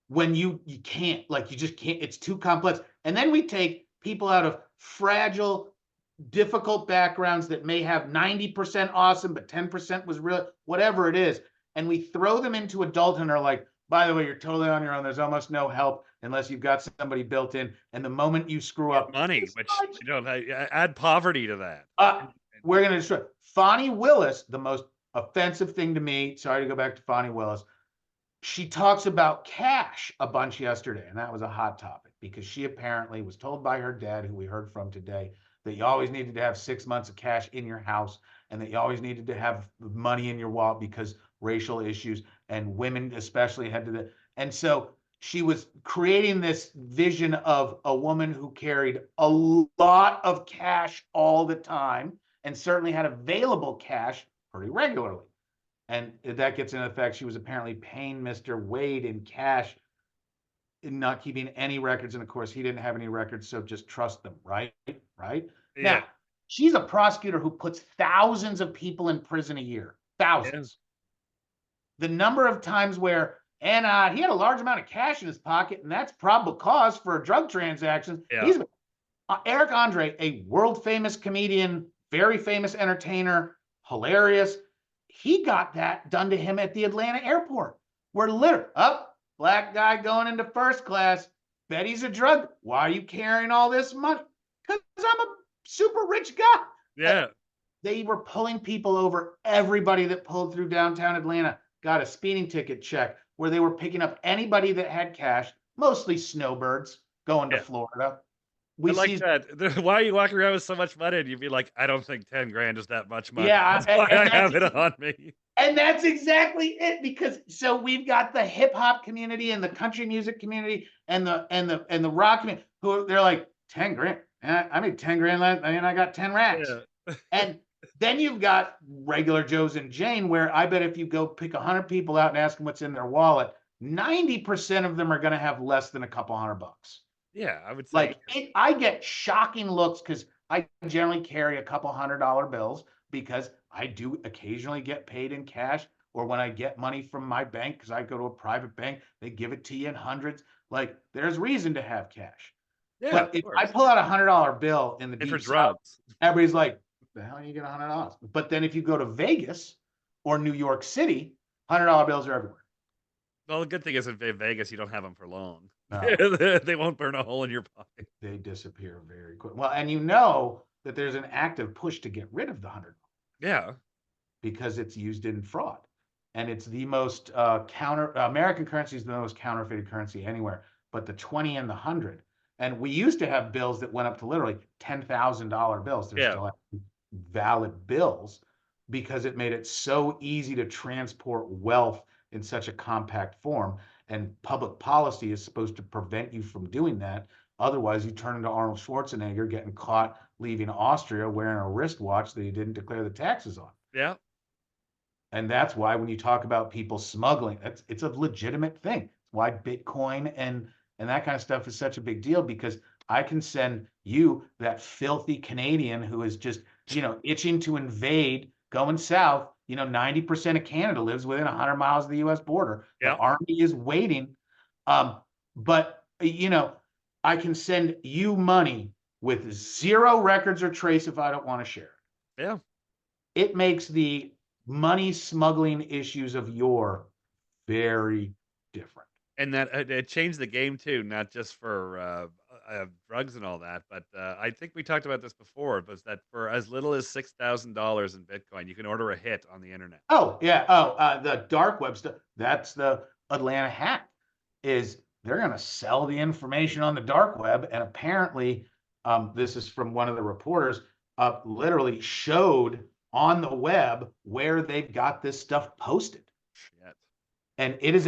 when you can't, like, you just can't, it's too complex. And then we take people out of fragile, difficult backgrounds that may have 90% awesome, but 10% was real, whatever it is. And we throw them into adulthood and are like, by the way, you're totally on your own. There's almost no help unless you've got somebody built in. And the moment you screw up, Money, which you don't add poverty to that. we're going to destroy. Fani Willis, the most offensive thing to me, sorry to go back to Fani Willis, she talks about cash a bunch yesterday, and that was a hot topic because she apparently was told by her dad, who we heard from today, that you always needed to have 6 months of cash in your house, and that you always needed to have money in your wallet because racial issues, and women especially had to. And so she was creating this vision of a woman who carried a lot of cash all the time and certainly had available cash pretty regularly. And that gets into the fact she was apparently paying Mr. Wade in cash and not keeping any records. And of course, he didn't have any records, so just trust them, right? Right? Yeah. Now, she's a prosecutor who puts thousands of people in prison a year. Thousands. Yeah. The number of times where, and he had a large amount of cash in his pocket, and that's probable cause for a drug transaction. Yeah. He's Eric Andre, a world famous comedian, very famous entertainer, hilarious. He got that done to him at the Atlanta airport, where literally, black guy going into first class. Bet he's a drug. Why are you carrying all this money? Because I'm a super rich guy. Yeah. They were pulling people over. Everybody that pulled through downtown Atlanta got a speeding ticket check, where they were picking up anybody that had cash, mostly snowbirds going to Florida. I like that. Why are you walking around with so much money? And you'd be like, I don't think 10 grand is that much money. Yeah, that's why I have it on me. And that's exactly it, because so we've got the hip hop community and the country music community and the rock community who they're like 10 grand. I made 10 grand last, and I got 10 racks. Yeah. And then you've got regular Joes and Jane, where I bet if you go pick 100 people out and ask them what's in their wallet, 90% of them are going to have less than a couple $100. Yeah, I would say. Like I get shocking looks because I generally carry a couple $100 bills because I do occasionally get paid in cash, or when I get money from my bank, because I go to a private bank, they give it to you in hundreds. Like there's reason to have cash. Yeah, but if I pull out $100 bill in the deep South, everybody's like, the hell you get $100? But then if you go to Vegas or New York City, $100 bills are everywhere. Well, the good thing is in Vegas, you don't have them for long. No. They won't burn a hole in your pocket. They disappear very quick. Well, and you know that there's an active push to get rid of the $100. Yeah. Because it's used in fraud. And it's the most American currency is the most counterfeited currency anywhere, but the 20 and the 100. And we used to have bills that went up to literally $10,000 bills. They're still valid bills because it made it so easy to transport wealth in such a compact form. And public policy is supposed to prevent you from doing that. Otherwise, you turn into Arnold Schwarzenegger getting caught leaving Austria wearing a wristwatch that he didn't declare the taxes on. Yeah. And that's why when you talk about people smuggling, it's a legitimate thing. It's why Bitcoin and that kind of stuff is such a big deal, because I can send you, that filthy Canadian who is just, itching to invade, going south. 90% of Canada lives within 100 miles of the U.S. border. The army is waiting. But I can send you money with zero records or trace if I don't want to share it. Yeah. It makes the money smuggling issues of yore very different. And that it changed the game too, not just for drugs and all that, but I think we talked about this before, was that for as little as $6,000 in Bitcoin, you can order a hit on the internet. Oh, yeah. The dark web stuff, that's the Atlanta hack, is they're going to sell the information on the dark web. And apparently, this is from one of the reporters, literally showed on the web where they've got this stuff posted. Shit. And it is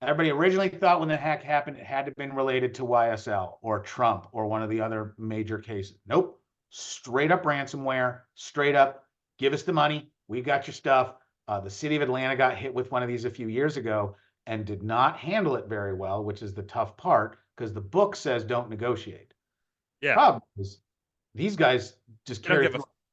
everybody originally thought when the hack happened, it had to have been related to YSL or Trump or one of the other major cases. Nope. Straight up ransomware, straight up, give us the money. We've got your stuff. The city of Atlanta got hit with one of these a few years ago and did not handle it very well, which is the tough part, because the book says don't negotiate. Yeah. Problem is, these guys just carry.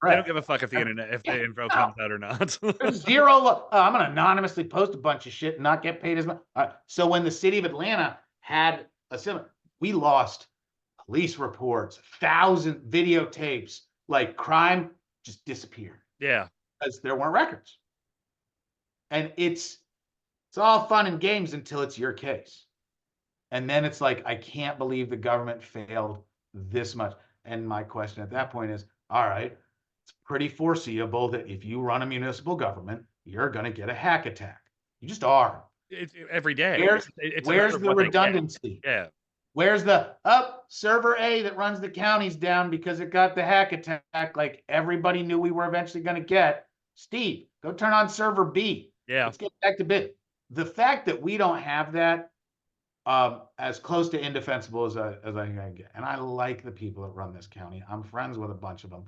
They don't give a fuck if the info comes out or not. Zero. I'm going to anonymously post a bunch of shit and not get paid as much. So when the city of Atlanta had a similar, we lost police reports, 1,000 videotapes, like crime just disappeared. Yeah. Because there weren't records. And it's all fun and games until it's your case. And then it's like, I can't believe the government failed this much. And my question at that point is, all right, it's pretty foreseeable that if you run a municipal government, you're going to get a hack attack. You just are. It's every day. Where's the redundancy? Yeah. Where's the server A that runs the counties down because it got the hack attack like everybody knew we were eventually going to get? Steve, go turn on server B. Yeah. Let's get back to bit. The fact that we don't have that as close to indefensible as I can get. And I like the people that run this county. I'm friends with a bunch of them.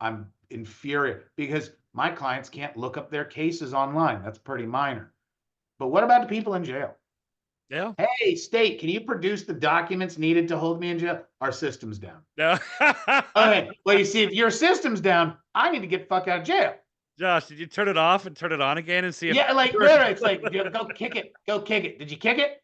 I'm infuriated because my clients can't look up their cases online. That's pretty minor. But what about the people in jail? Yeah. Hey, state, can you produce the documents needed to hold me in jail? Our system's down. No. Okay. Well, you see, if your system's down, I need to get the fuck out of jail. Josh, did you turn it off and turn it on again and see if? Yeah, like literally, it's like, go kick it. Go kick it. Did you kick it?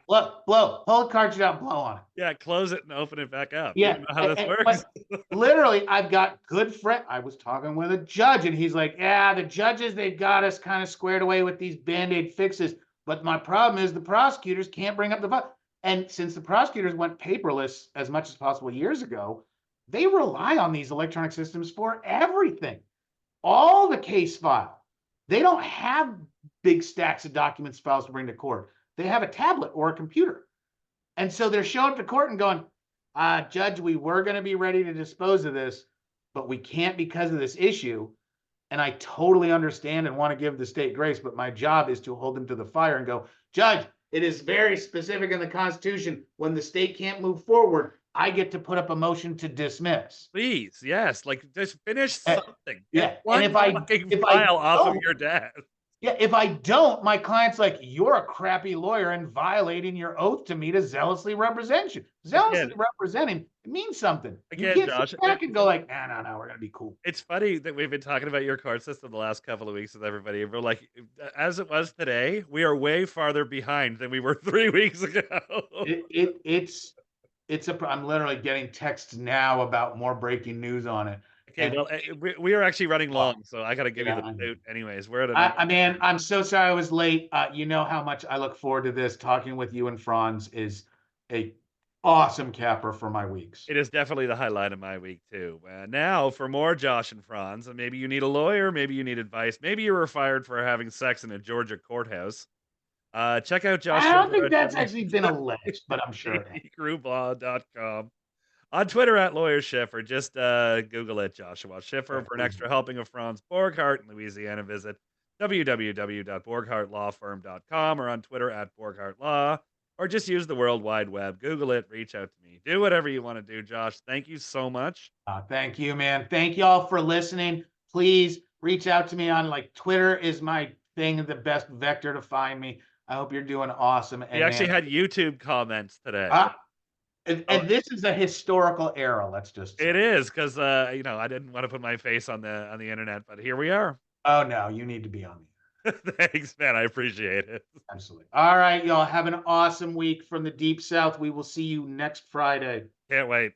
Blow. Pull the cartridge out, blow on it. Yeah, close it and open it back up. Yeah. You know how this works. Literally, I've got good friend. I was talking with a judge, and he's like, "Yeah, the judges, they've got us kind of squared away with these Band-Aid fixes. But my problem is the prosecutors can't bring up the file." And since the prosecutors went paperless as much as possible years ago, they rely on these electronic systems for everything. All the case file. They don't have big stacks of documents files to bring to court. They have a tablet or a computer. And so they're showing up to court and going, Judge, we were going to be ready to dispose of this, but we can't because of this issue. And I totally understand and want to give the state grace, but my job is to hold them to the fire and go, Judge, it is very specific in the Constitution. When the state can't move forward, I get to put up a motion to dismiss. Please, yes, like just finish something. Yeah, and if I file off of your desk. Yeah, if I don't, my client's like, you're a crappy lawyer and violating your oath to me to zealously represent you. Zealously representing it means something. Again, you can't Josh, sit back and go like, no, we're gonna be cool. It's funny that we've been talking about your court system the last couple of weeks with everybody. We're like, as it was today, we are way farther behind than we were 3 weeks ago. I'm literally getting texts now about more breaking news on it. Okay, well, we are actually running long, so I got to give you the boot. Anyways, we're at I'm so sorry I was late. You know how much I look forward to this. Talking with you and Franz is a awesome capper for my weeks. It is definitely the highlight of my week too. Now for more Josh and Franz, and maybe you need a lawyer, maybe you need advice, maybe you were fired for having sex in a Georgia courthouse. Check out Josh. I don't think that's actually been alleged, but I'm sure. Grouplaw.com. On Twitter at Lawyer Schiffer, just Google it, Joshua Schiffer, for an extra helping of Franz Borghardt in Louisiana. Visit www.borghardtlawfirm.com or on Twitter at Borghardt Law, or just use the World Wide Web. Google it, reach out to me. Do whatever you want to do, Josh. Thank you so much. Thank you, man. Thank you all for listening. Please reach out to me on Twitter is my thing, the best vector to find me. I hope you're doing awesome. We actually had YouTube comments today. And this is a historical era. Let's just say. It is because I didn't want to put my face on the internet, but here we are. Oh no, you need to be on the internet. Thanks, man. I appreciate it. Absolutely. All right, y'all. Have an awesome week from the Deep South. We will see you next Friday. Can't wait.